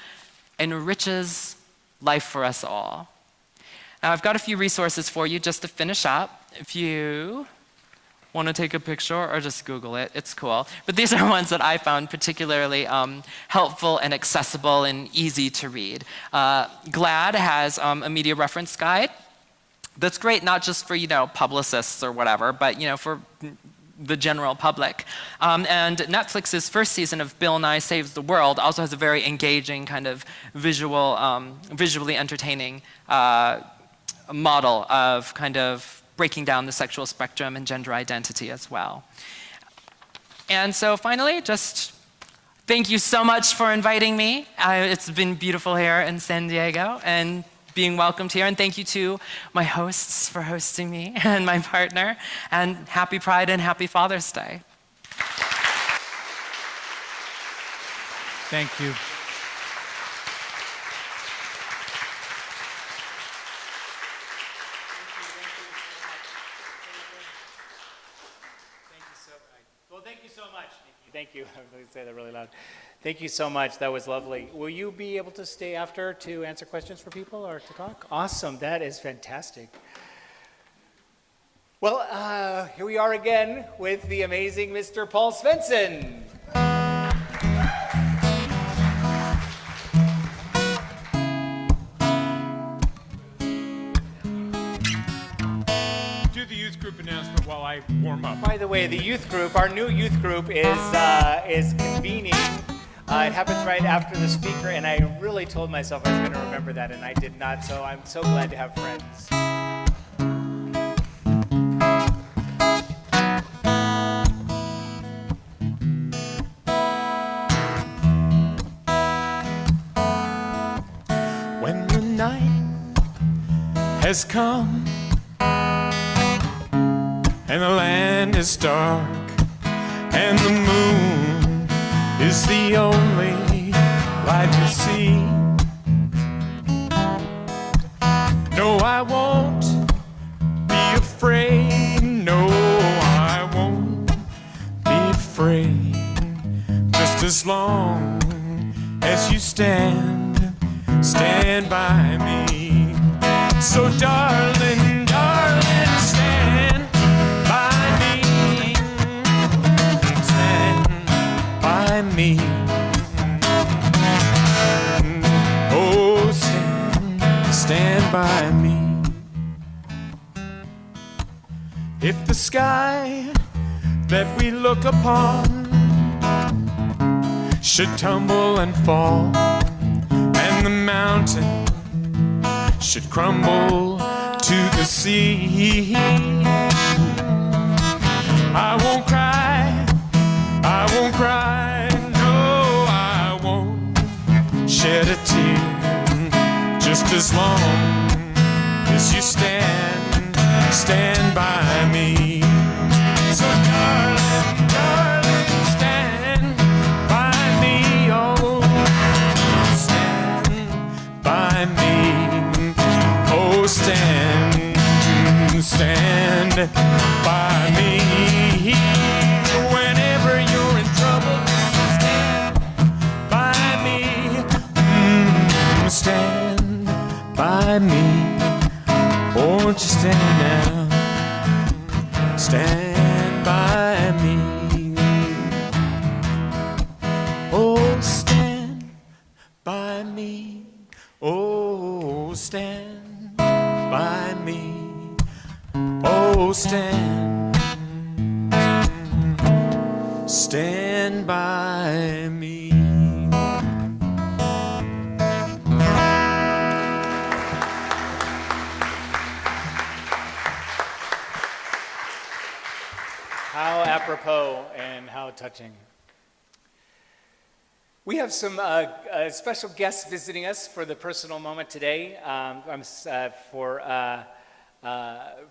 S5: enriches life for us all. Now, I've got a few resources for you just to finish up. If you want to take a picture or just Google it, it's cool. But these are ones that I found particularly helpful and accessible and easy to read. GLAAD has a media reference guide that's great not just for, publicists or whatever, but, for the general public. And Netflix's first season of Bill Nye Saves the World also has a very engaging kind of visually entertaining model of kind of breaking down the sexual spectrum and gender identity as well. And so finally, just thank you so much for inviting me. It's been beautiful here in San Diego and being welcomed here. And thank you to my hosts for hosting me and my partner. And happy Pride and happy Father's Day.
S1: Thank you. Thank you so much, Nikki. Thank you. I'm going to say that really loud. Thank you so much. That was lovely. Will you be able to stay after to answer questions for people or to talk? Awesome. That is fantastic. Well, here we are again with the amazing Mr. Paul Svensson.
S6: Group announcement while I warm up.
S1: By the way, the youth group, our new youth group is convening. It happens right after the speaker, and I really told myself I was going to remember that, and I did not, so I'm so glad to have friends.
S6: When the night has come and the land is dark, and the moon is the only light you see. No, I won't be afraid. No, I won't be afraid. Just as long as you stand by me. So darling, darling, stand by me, oh, stand by me. If the sky that we look upon should tumble and fall, and the mountain should crumble to the sea, I won't cry, I won't cry, no, I won't shed a tear, just as long as you stand by me. So darling, darling, stand by me, oh, stand by me, oh, stand by me. Whenever you're in trouble, just stand by me, stand by me. Won't you stand now, stand by me, oh, stand by me, oh, stand by me, oh, stand by me.
S1: How apropos and how touching. We have some special guests visiting us for the personal moment today. For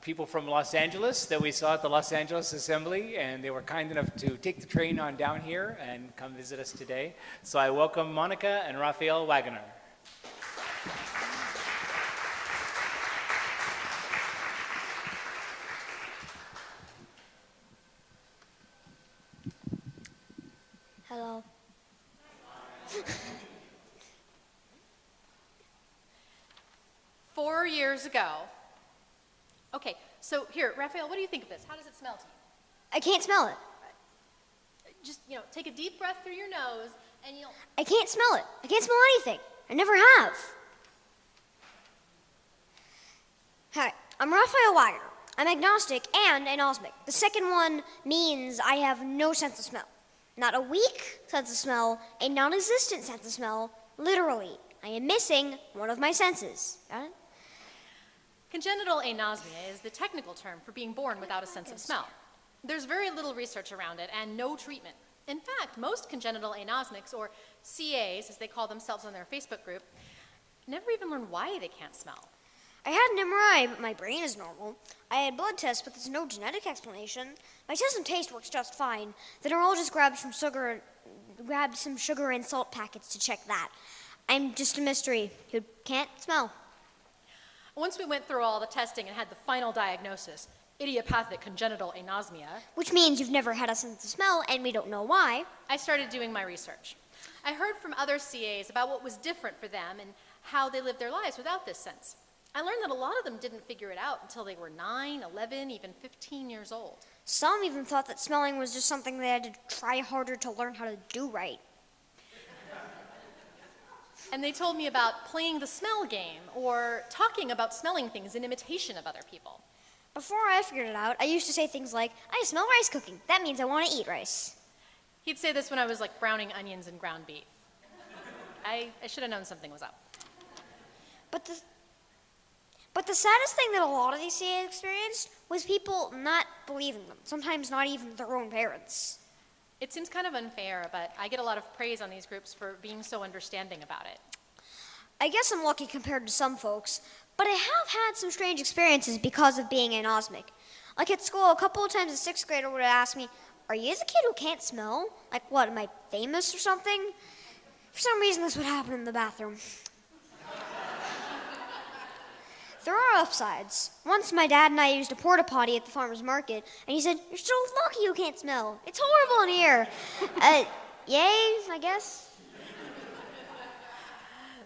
S1: people from Los Angeles that we saw at the Los Angeles Assembly, and they were kind enough to take the train on down here and come visit us today. So I welcome Monica and Raphael Wagoner.
S7: Hello.
S8: Four years ago. Okay, so here, Raphael, what do you think of this? How does it smell to you?
S7: I can't smell it.
S8: Just, take a deep breath through your nose and you'll...
S7: I can't smell it. I can't smell anything. I never have. Hi, I'm Raphael Wagner. I'm agnostic and anosmic. The second one means I have no sense of smell. Not a weak sense of smell, a non-existent sense of smell. Literally, I am missing one of my senses. Got it?
S8: Congenital anosmia is the technical term for being born without a sense of smell. There's very little research around it and no treatment. In fact, most congenital anosmics, or CAs as they call themselves on their Facebook group, never even learn why they can't smell.
S7: I had an MRI, but my brain is normal. I had blood tests, but there's no genetic explanation. My sense of taste works just fine. The neurologist grabbed some sugar and salt packets to check that. I'm just a mystery who can't smell.
S8: Once we went through all the testing and had the final diagnosis, idiopathic congenital anosmia,
S7: Which means you've never had a sense of smell, and we don't know why.
S8: I started doing my research. I heard from other CAs about what was different for them and how they lived their lives without this sense. I learned that a lot of them didn't figure it out until they were 9, 11, even 15 years old.
S7: Some even thought that smelling was just something they had to try harder to learn how to do right.
S8: And they told me about playing the smell game or talking about smelling things in imitation of other people.
S7: Before I figured it out, I used to say things like, I smell rice cooking. That means I want to eat rice.
S8: He'd say this when I was like browning onions and ground beef. I should have known something was up.
S7: But the saddest thing that a lot of these CAs experienced was people not believing them, sometimes not even their own parents.
S8: It seems kind of unfair, but I get a lot of praise on these groups for being so understanding about it.
S7: I guess I'm lucky compared to some folks, but I have had some strange experiences because of being anosmic. Like at school, a couple of times a sixth grader would ask me, are you the kid who can't smell? Like what, am I famous or something? For some reason this would happen in the bathroom. There are upsides. Once my dad and I used a porta potty at the farmer's market, and he said, you're so lucky you can't smell. It's horrible in here. Yay, I guess.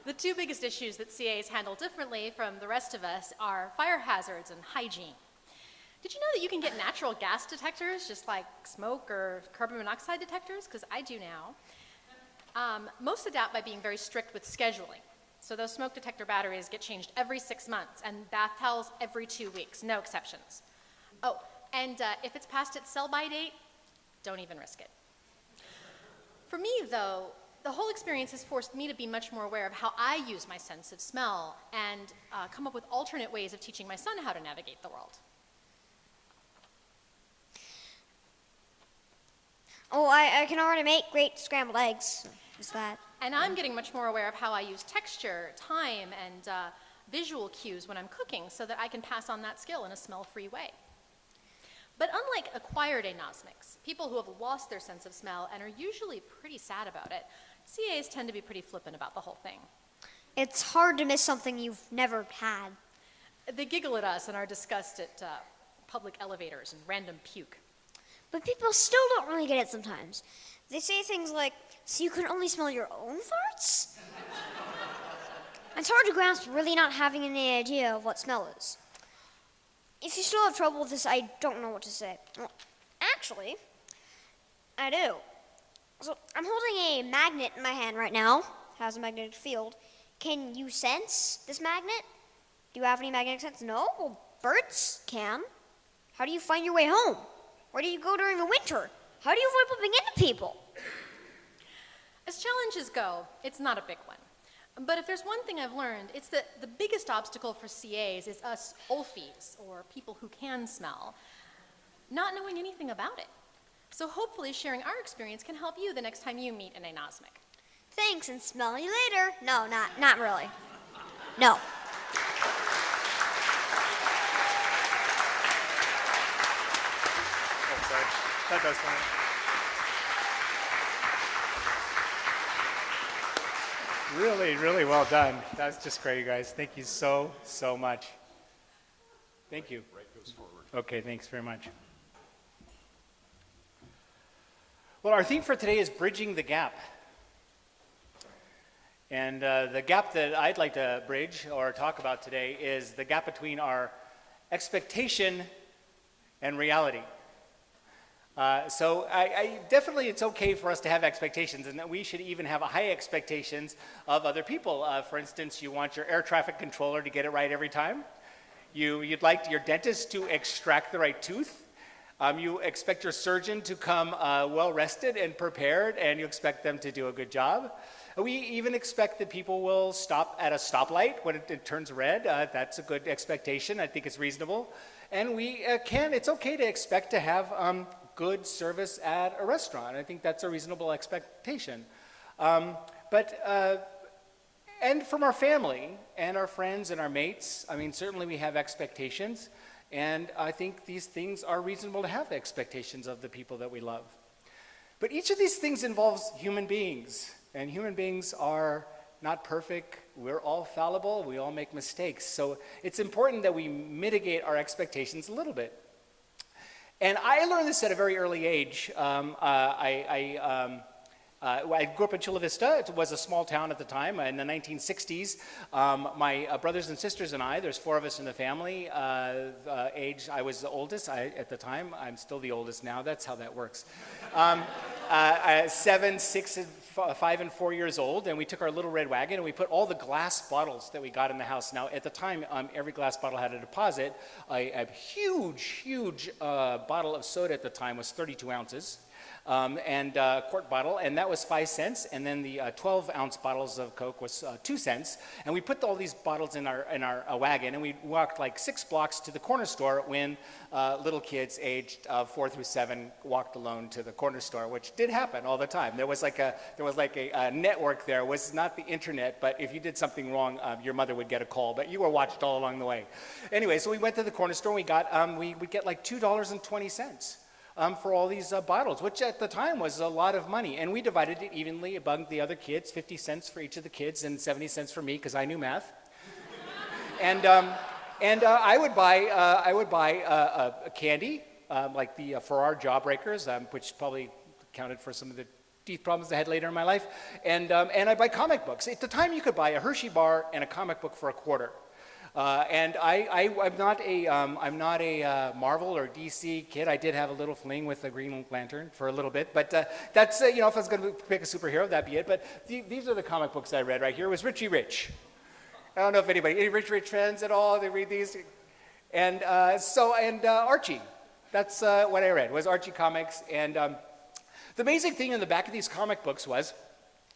S8: The two biggest issues that CAs handle differently from the rest of us are fire hazards and hygiene. Did you know that you can get natural gas detectors, just like smoke or carbon monoxide detectors? Because I do now. Most adapt by being very strict with scheduling. So those smoke detector batteries get changed every 6 months, and bath towels every 2 weeks, no exceptions. Oh, and if it's past its sell-by date, don't even risk it. For me, though, the whole experience has forced me to be much more aware of how I use my sense of smell and come up with alternate ways of teaching my son how to navigate the world.
S7: Oh, I can already make great scrambled eggs. Just that.
S8: And I'm getting much more aware of how I use texture, time, and visual cues when I'm cooking so that I can pass on that skill in a smell-free way. But unlike acquired anosmics, people who have lost their sense of smell and are usually pretty sad about it, CAs tend to be pretty flippant about the whole thing.
S7: It's hard to miss something you've never had.
S8: They giggle at us and are disgust at public elevators and random puke.
S7: But people still don't really get it sometimes. They say things like, so you can only smell your own farts? It's hard to grasp really not having any idea of what smell is. If you still have trouble with this, I don't know what to say. Well, actually, I do. So I'm holding a magnet in my hand right now. It has a magnetic field. Can you sense this magnet? Do you have any magnetic sense? No? Well, birds can. How do you find your way home? Where do you go during the winter? How do you avoid bumping into people?
S8: As challenges go, it's not a big one. But if there's one thing I've learned, it's that the biggest obstacle for CAs is us olfies, or people who can smell, not knowing anything about it. So hopefully sharing our experience can help you the next time you meet an anosmic.
S7: thanks and smell you later. No, not really. No.
S1: Oh, sorry. That does fine. Really, really well done. That's just great, you guys. Thank you so, so much. Thank you. Right goes forward. Okay, thanks very much. Well, our theme for today is bridging the gap. And the gap that I'd like to bridge or talk about today is the gap between our expectation and reality. So I definitely, it's okay for us to have expectations, and that we should even have high expectations of other people. For instance, you want your air traffic controller to get it right every time. You'd like your dentist to extract the right tooth. You expect your surgeon to come well rested and prepared, and you expect them to do a good job. We even expect that people will stop at a stoplight when it turns red. That's a good expectation. I think it's reasonable. And it's okay to expect to have good service at a restaurant. I think that's a reasonable expectation. And from our family and our friends and our mates, I mean, certainly we have expectations. And I think these things are reasonable to have expectations of the people that we love. But each of these things involves human beings. And human beings are not perfect. We're all fallible. We all make mistakes. So it's important that we mitigate our expectations a little bit. And I learned this at a very early age. I grew up in Chula Vista. It was a small town at the time in the 1960s. My brothers and sisters and I, there's 4 of us in the family. I was the oldest at the time. I'm still the oldest now. That's how that works. 7, 6, 5, and 4 years old, and we took our little red wagon and we put all the glass bottles that we got in the house. Now, at the time, every glass bottle had a deposit. A huge bottle of soda at the time was 32 ounces. And a quart bottle, and that was 5 cents. And then the 12-ounce bottles of Coke was 2 cents. And we put all these bottles in our wagon, and we walked like 6 blocks to the corner store when little kids aged 4 through 7 walked alone to the corner store, which did happen all the time. There was like a network there. It was not the internet, but if you did something wrong, your mother would get a call. But you were watched all along the way. Anyway, so we went to the corner store. And we would get like $2.20. For all these bottles, which at the time was a lot of money. And we divided it evenly among the other kids, 50 cents for each of the kids and 70 cents for me because I knew math. And I would buy a candy, like the Ferrar Jawbreakers, which probably accounted for some of the teeth problems I had later in my life. And I'd buy comic books. At the time, you could buy a Hershey bar and a comic book for $0.25. And I'm not a Marvel or DC kid. I did have a little fling with the Green Lantern for a little bit, but that's if I was going to pick a superhero, that'd be it. But these are the comic books I read right here. It was Richie Rich. I don't know if any Rich fans at all. They read these, and Archie. That's what I read was Archie comics. And the amazing thing in the back of these comic books was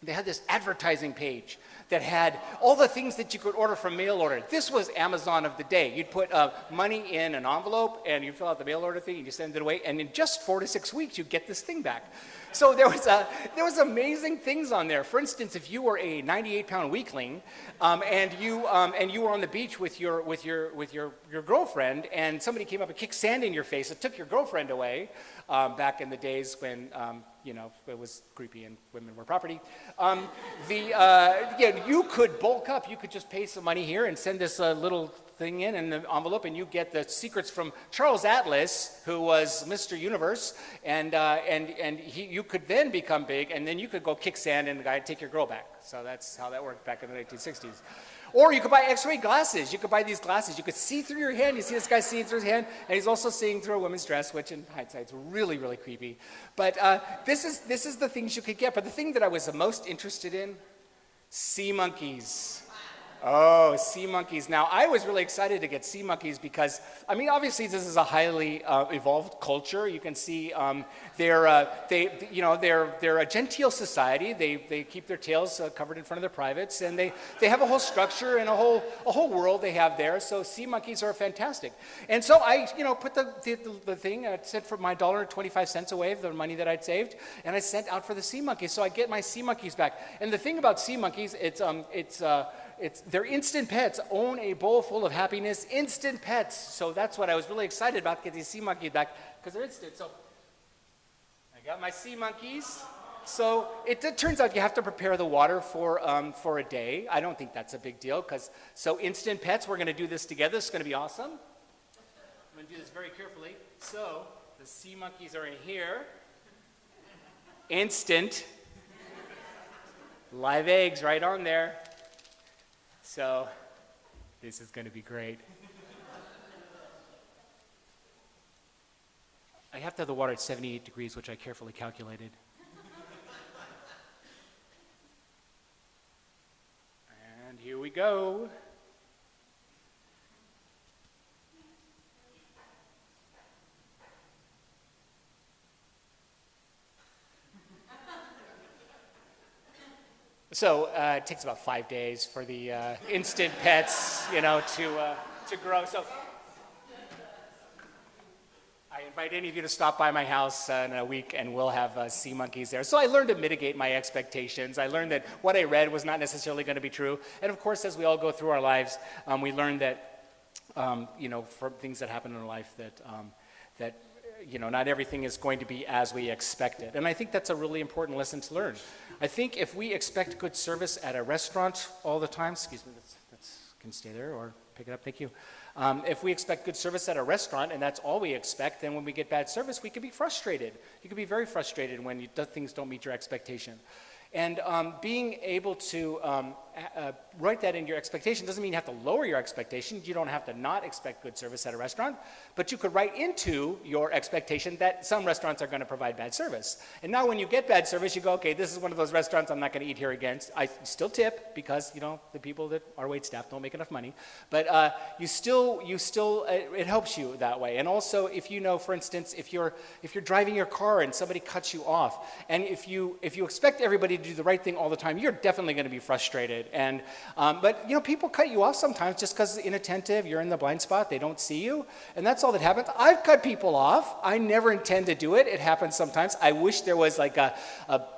S1: they had this advertising page that had all the things that you could order from mail order. This was Amazon of the day. You'd put money in an envelope and you fill out the mail order thing and you send it away, and in just 4 to 6 weeks you'd get this thing back. So there was amazing things on there. For instance, if you were a 98-pound weakling and you were on the beach with your girlfriend, and somebody came up and kicked sand in your face, it took your girlfriend away. Back in the days when it was creepy and women were property. You could bulk up. You could just pay some money here and send this little thing in the envelope, and you get the secrets from Charles Atlas, who was Mr. Universe, and you could then become big, and then you could go kick sand in the guy and take your girl back. So that's how that worked back in the 1960s. Or you could buy x-ray glasses. You could buy these glasses. You could see through your hand. You see this guy seeing through his hand, and he's also seeing through a woman's dress, which in hindsight is really, really creepy. But this is the things you could get. But the thing that I was the most interested in, sea monkeys. Oh, sea monkeys. Now, I was really excited to get sea monkeys because, I mean, obviously this is a highly evolved culture. You can see they're a genteel society. They keep their tails covered in front of their privates, and they have a whole structure and a whole world they have there. So sea monkeys are fantastic. And so I, put the thing, I sent for my $1.25 away of the money that I'd saved, and I sent out for the sea monkeys. So I get my sea monkeys back. And the thing about sea monkeys, they're instant pets. Own a bowl full of happiness, instant pets. So that's what I was really excited about, getting these sea monkeys back, because they're instant. So I got my sea monkeys. So it turns out you have to prepare the water for a day. I don't think that's a big deal, so instant pets, we're going to do this together. It's going to be awesome. I'm going to do this very carefully. So the sea monkeys are in here. Instant. Live eggs right on there. So this is going to be great. I have to have the water at 78 degrees, which I carefully calculated. And here we go. So it takes about 5 days for the instant pets, to grow. So I invite any of you to stop by my house in a week, and we'll have sea monkeys there. So I learned to mitigate my expectations. I learned that what I read was not necessarily going to be true. And of course, as we all go through our lives, we learn that, from things that happen in our life, that not everything is going to be as we expected. And I think that's a really important lesson to learn. I think if we expect good service at a restaurant all the time, excuse me, that's can stay there or pick it up, thank you. If we expect good service at a restaurant and that's all we expect, then when we get bad service, we can be frustrated. You can be very frustrated when things don't meet your expectation. And being able to write that in your expectation doesn't mean you have to lower your expectation. You don't have to not expect good service at a restaurant, but you could write into your expectation that some restaurants are going to provide bad service. And now when you get bad service, you go, okay, this is one of those restaurants I'm not going to eat here again. I still tip because, the people that are wait staff don't make enough money. But it helps you that way. And also, if for instance, if you're driving your car and somebody cuts you off, and if you expect everybody to do the right thing all the time, you're definitely going to be frustrated. And but people cut you off sometimes just because inattentive, you're in the blind spot, they don't see you, and that's all that happens. I've cut people off. I never intend to do it. It happens sometimes. I wish there was like a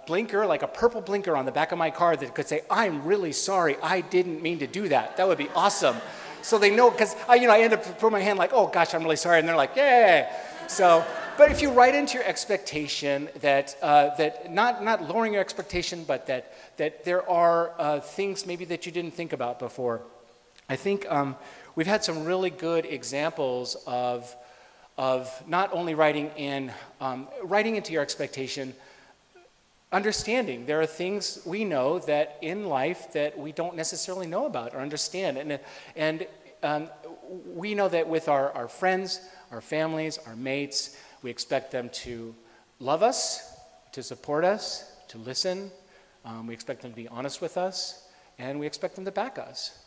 S1: blinker, like a purple blinker on the back of my car that could say, "I'm really sorry. I didn't mean to do that." That would be awesome. So they know, because I end up putting my hand like, "Oh gosh, I'm really sorry," and they're like, "Yay!" So. But if you write into your expectation that not lowering your expectation, but that there are things maybe that you didn't think about before. I think we've had some really good examples of not only writing into your expectation, understanding. There are things we know that in life that we don't necessarily know about or understand, and we know that with our friends, our families, our mates. We expect them to love us, to support us, to listen. We expect them to be honest with us, and we expect them to back us.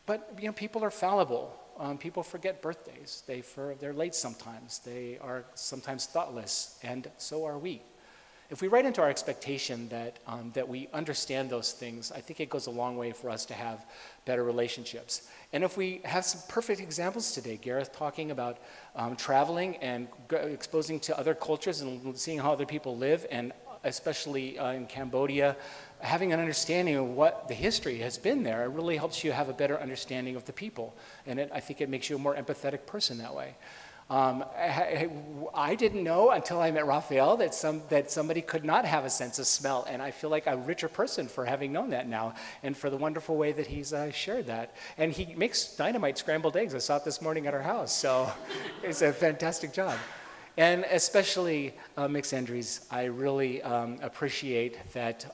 S1: But people are fallible. People forget birthdays. They're late sometimes. They are sometimes thoughtless, and so are we. If we write into our expectation that we understand those things, I think it goes a long way for us to have better relationships. And if we have some perfect examples today, Gareth talking about traveling and exposing to other cultures and seeing how other people live, and especially in Cambodia, having an understanding of what the history has been there, it really helps you have a better understanding of the people. And I think it makes you a more empathetic person that way. I didn't know until I met Raphael that somebody could not have a sense of smell, and I feel like a richer person for having known that now, and for the wonderful way that he's shared that. And he makes dynamite scrambled eggs. I saw it this morning at our house, so it's a fantastic job. And especially Nicky Endres, I really appreciate that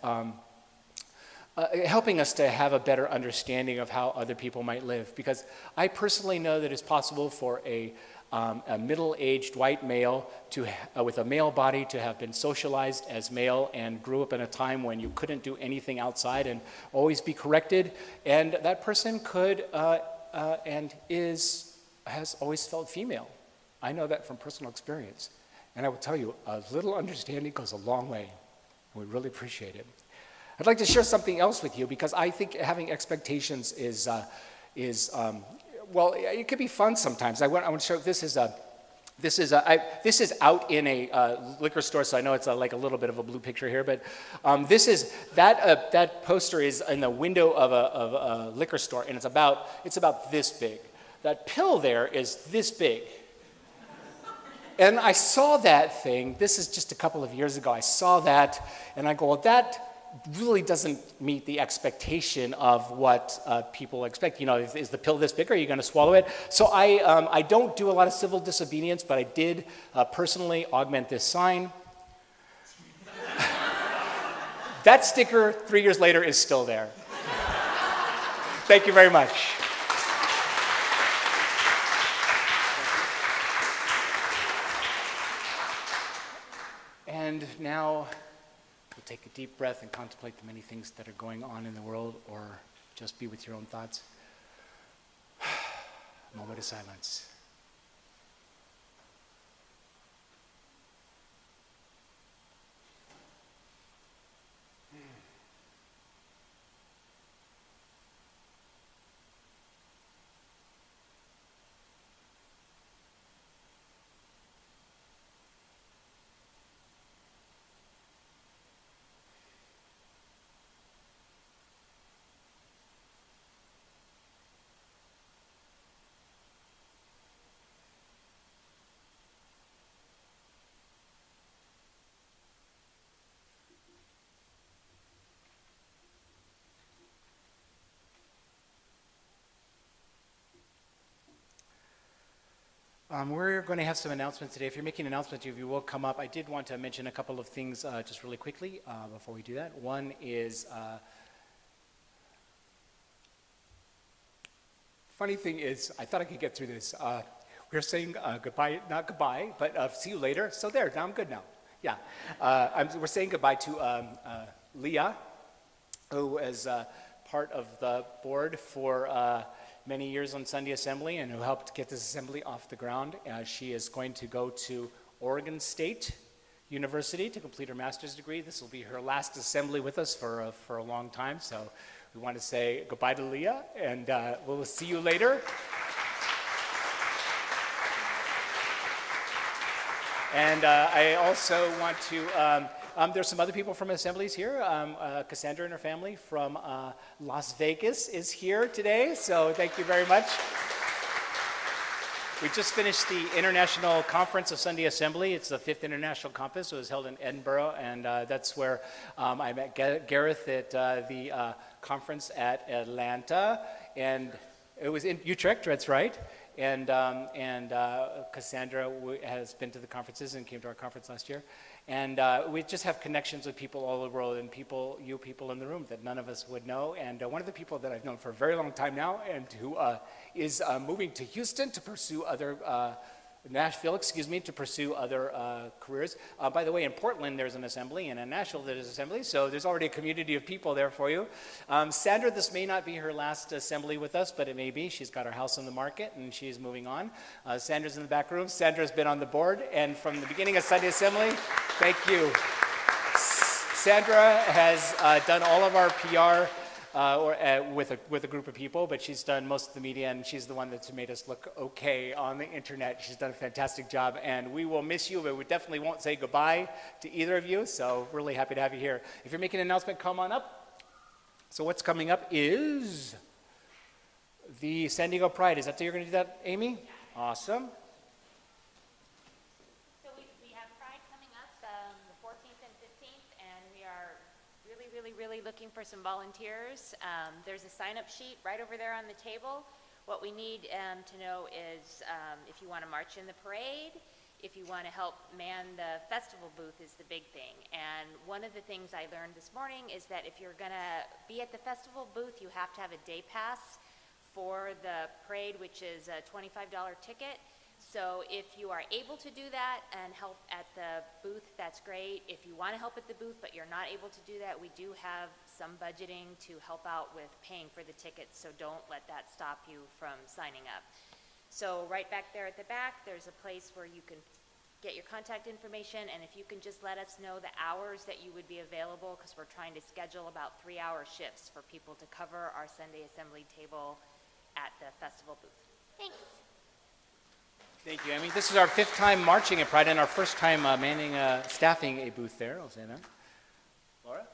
S1: helping us to have a better understanding of how other people might live, because I personally know that it's possible for a
S9: a middle-aged white male with a male body to have been socialized as male and grew up in a time when you couldn't do anything outside and always be corrected. And that person could has always felt female. I know that from personal experience. And I will tell you, a little understanding goes a long way. We really appreciate it. I'd like to share something else with you because I think having expectations is well, it could be fun sometimes. I want to show this is out in a liquor store, so I know it's like a little bit of a blue picture here, but that poster is in the window of a liquor store, and it's about this big. That pill there is this big. And I saw that thing, this is just a couple of years ago, I saw that, and I go, well, that really doesn't meet the expectation of what people expect. You know, is the pill this big, or are you going to swallow it? So I don't do a lot of civil disobedience, but I did personally augment this sign. That sticker, 3 years later, is still there. Thank you very much. And now, we'll take a deep breath and contemplate the many things that are going on in the world, or just be with your own thoughts. A moment of silence. We're going to have some announcements today. If you're making announcements, if you will come up. I did want to mention a couple of things just really quickly before we do that. One is, funny thing is, I thought I could get through this. We're saying goodbye, not goodbye, but see you later. So there, now I'm good now. Yeah. We're saying goodbye to Leah, who is part of the board for many years on Sunday Assembly and who helped get this assembly off the ground. She is going to go to Oregon State University to complete her master's degree. This will be her last assembly with us for a long time. So we want to say goodbye to Leah, and we'll see you later. And I also want to, there's some other people from assemblies here. Cassandra and her family from Las Vegas is here today, so thank you very much. We just finished the International Conference of Sunday Assembly. It's the 5th International Conference. It was held in Edinburgh, and that's where I met Gareth at the conference at Atlanta, and it was in Utrecht, that's right. And Cassandra has been to the conferences and came to our conference last year. And we just have connections with people all over the world, and you people in the room that none of us would know. And one of the people that I've known for a very long time now, and who is moving to Houston to pursue other, Nashville, to pursue other careers. By the way, in Portland there's an assembly, and in Nashville there's an assembly, so there's already a community of people there for you. Sandra, this may not be her last assembly with us, but it may be. She's got her house on the market, and she's moving on. Sandra's in the back room. Sandra's been on the board, and from the beginning of Sunday Assembly, thank you. Sandra has done all of our PR with a group of people, but she's done most of the media, and she's the one that's made us look okay on the internet. She's done a fantastic job, and we will miss you, but we definitely won't say goodbye to either of you, so really happy to have you here. If you're making an announcement, come on up. So what's coming up is the San Diego Pride. Is that you're going to do that, Amy? Awesome.
S10: Really looking for some volunteers. There's a sign-up sheet right over there on the table. What we need to know is if you want to march in the parade, if you want to help man the festival booth is the big thing. And one of the things I learned this morning is that if you're going to be at the festival booth, you have to have a day pass for the parade, which is a $25 ticket. So if you are able to do that and help at the booth, that's great. If you want to help at the booth but you're not able to do that, we do have some budgeting to help out with paying for the tickets, so don't let that stop you from signing up. So right back there at the back, there's a place where you can get your contact information, and if you can just let us know the hours that you would be available, because we're trying to schedule about 3-hour shifts for people to cover our Sunday assembly table at the festival booth. Thanks.
S9: Thank you, Amy. This is our 5th time marching at Pride and our 1st time staffing a booth there. I'll say that. Laura?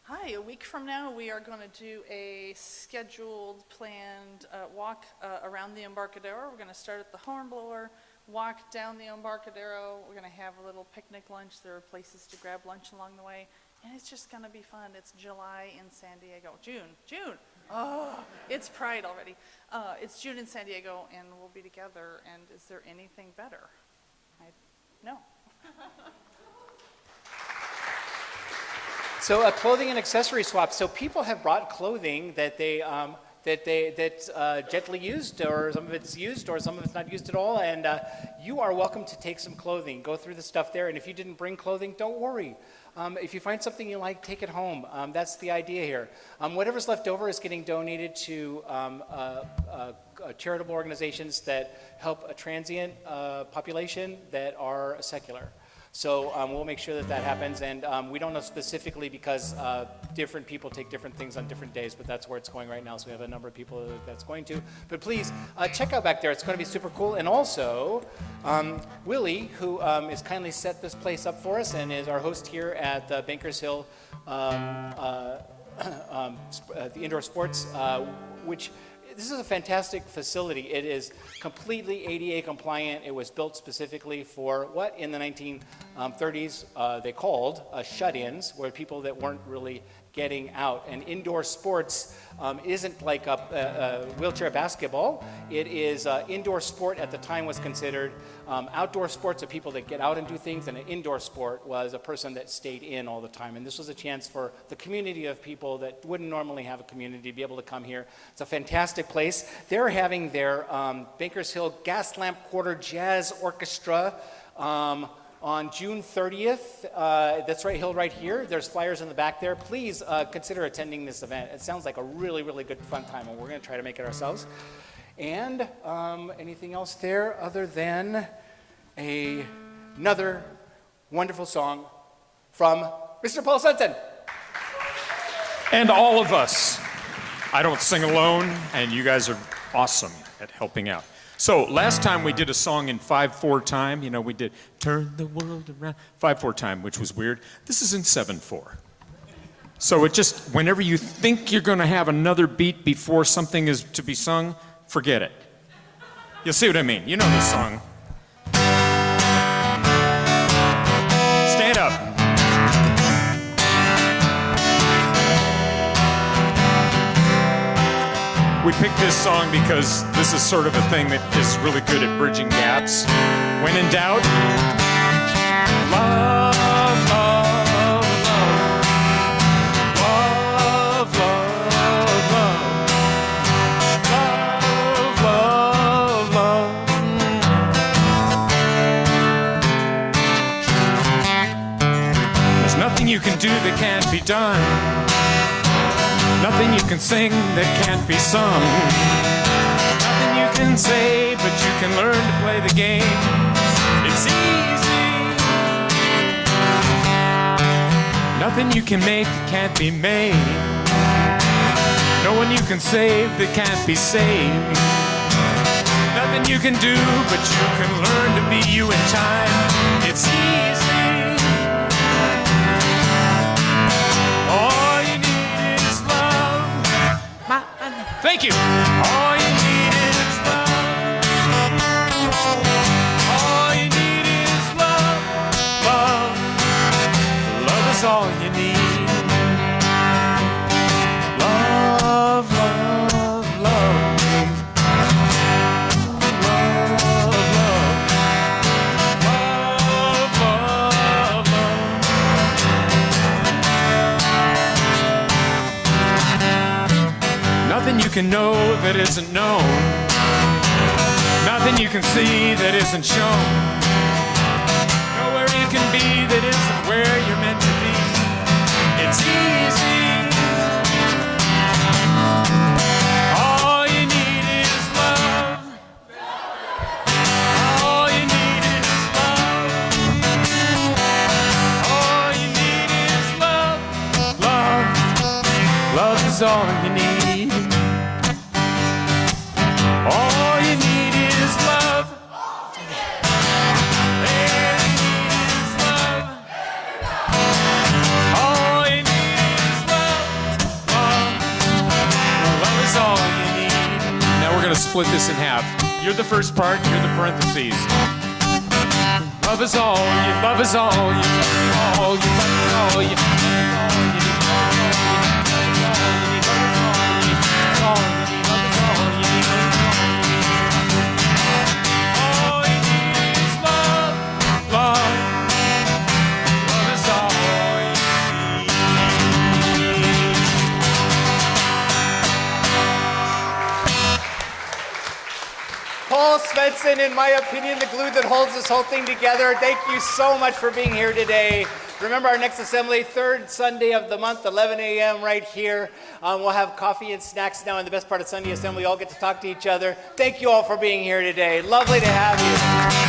S11: Hi, a week from now we are going to do a scheduled, planned walk around the Embarcadero. We're going to start at the Hornblower, walk down the Embarcadero. We're going to have a little picnic lunch. There are places to grab lunch along the way. And it's just going to be fun. It's July in San Diego. June. Oh, it's Pride already. It's June in San Diego, and we'll be together. And is there anything better? No.
S9: So a clothing and accessory swap. So people have brought clothing that they gently used, or some of it's used, or some of it's not used at all. And you are welcome to take some clothing. Go through the stuff there. And if you didn't bring clothing, don't worry. If you find something you like, take it home. That's the idea here. Whatever's left over is getting donated to charitable organizations that help a transient population that are secular. So we'll make sure that that happens, and we don't know specifically because different people take different things on different days, but that's where it's going right now, so we have a number of people that's going to. But please, check out back there. It's going to be super cool. And also, Willie, who has kindly set this place up for us and is our host here at the Bankers Hill, the indoor sports, which this is a fantastic facility. It is completely ADA compliant. It was built specifically for what in the 1930s they called shut-ins, where people that weren't really getting out. And indoor sports isn't like a wheelchair basketball. It is indoor sport at the time was considered. Outdoor sports are people that get out and do things, and an indoor sport was a person that stayed in all the time. And this was a chance for the community of people that wouldn't normally have a community to be able to come here. It's a fantastic place. They're having their Bankers Hill Gas Lamp Quarter Jazz Orchestra on June 30th. That's right, Hill right here. There's flyers in the back there. Please consider attending this event. It sounds like a really, really good fun time, and we're going to try to make it ourselves. And anything else there other than another wonderful song from Mr. Paul Sutton.
S6: And all of us. I don't sing alone, and you guys are awesome at helping out. So last time we did a song in 5/4 time. You know, we did Turn the World Around, 5/4 time, which was weird. This is in 7/4. So it just, whenever you think you're going to have another beat before something is to be sung, forget it. You'll see what I mean. You know this song. Stand up. We picked this song because this is sort of a thing that is really good at bridging gaps. When in doubt, love, love, love, love, love, love, love, love. There's nothing you can do that can't be done. Nothing you can sing that can't be sung. Nothing you can say, but you can learn to play the game. It's easy. Nothing you can make that can't be made. No one you can save that can't be saved. Nothing you can do, but you can learn to be you in time. It's easy. Thank you. All you need is love. All you need is love. Love. Love is all you need. Love, love, love. Love, love. Love, love, love. Nothing you can know that isn't known. nothing you can see that isn't shown. Nowhere you can be that isn't where you're meant to be. It's easy. All you need is love. All you need is love. All you need is love. Love. Love is all you need. All you need is love. There you need is love. All you need is love. Love. Love is all you need. Now we're going to split this in half. You're the first part, you're the parentheses. Love is all you, love is all you, all you, all you, all you,
S1: Paul Svensson, in my opinion, the glue that holds this whole thing together. Thank you so much for being here today. Remember our next assembly, third Sunday of the month, 11 a.m. right here. We'll have coffee and snacks now in the best part of Sunday Assembly. We all get to talk to each other. Thank you all for being here today. Lovely to have you.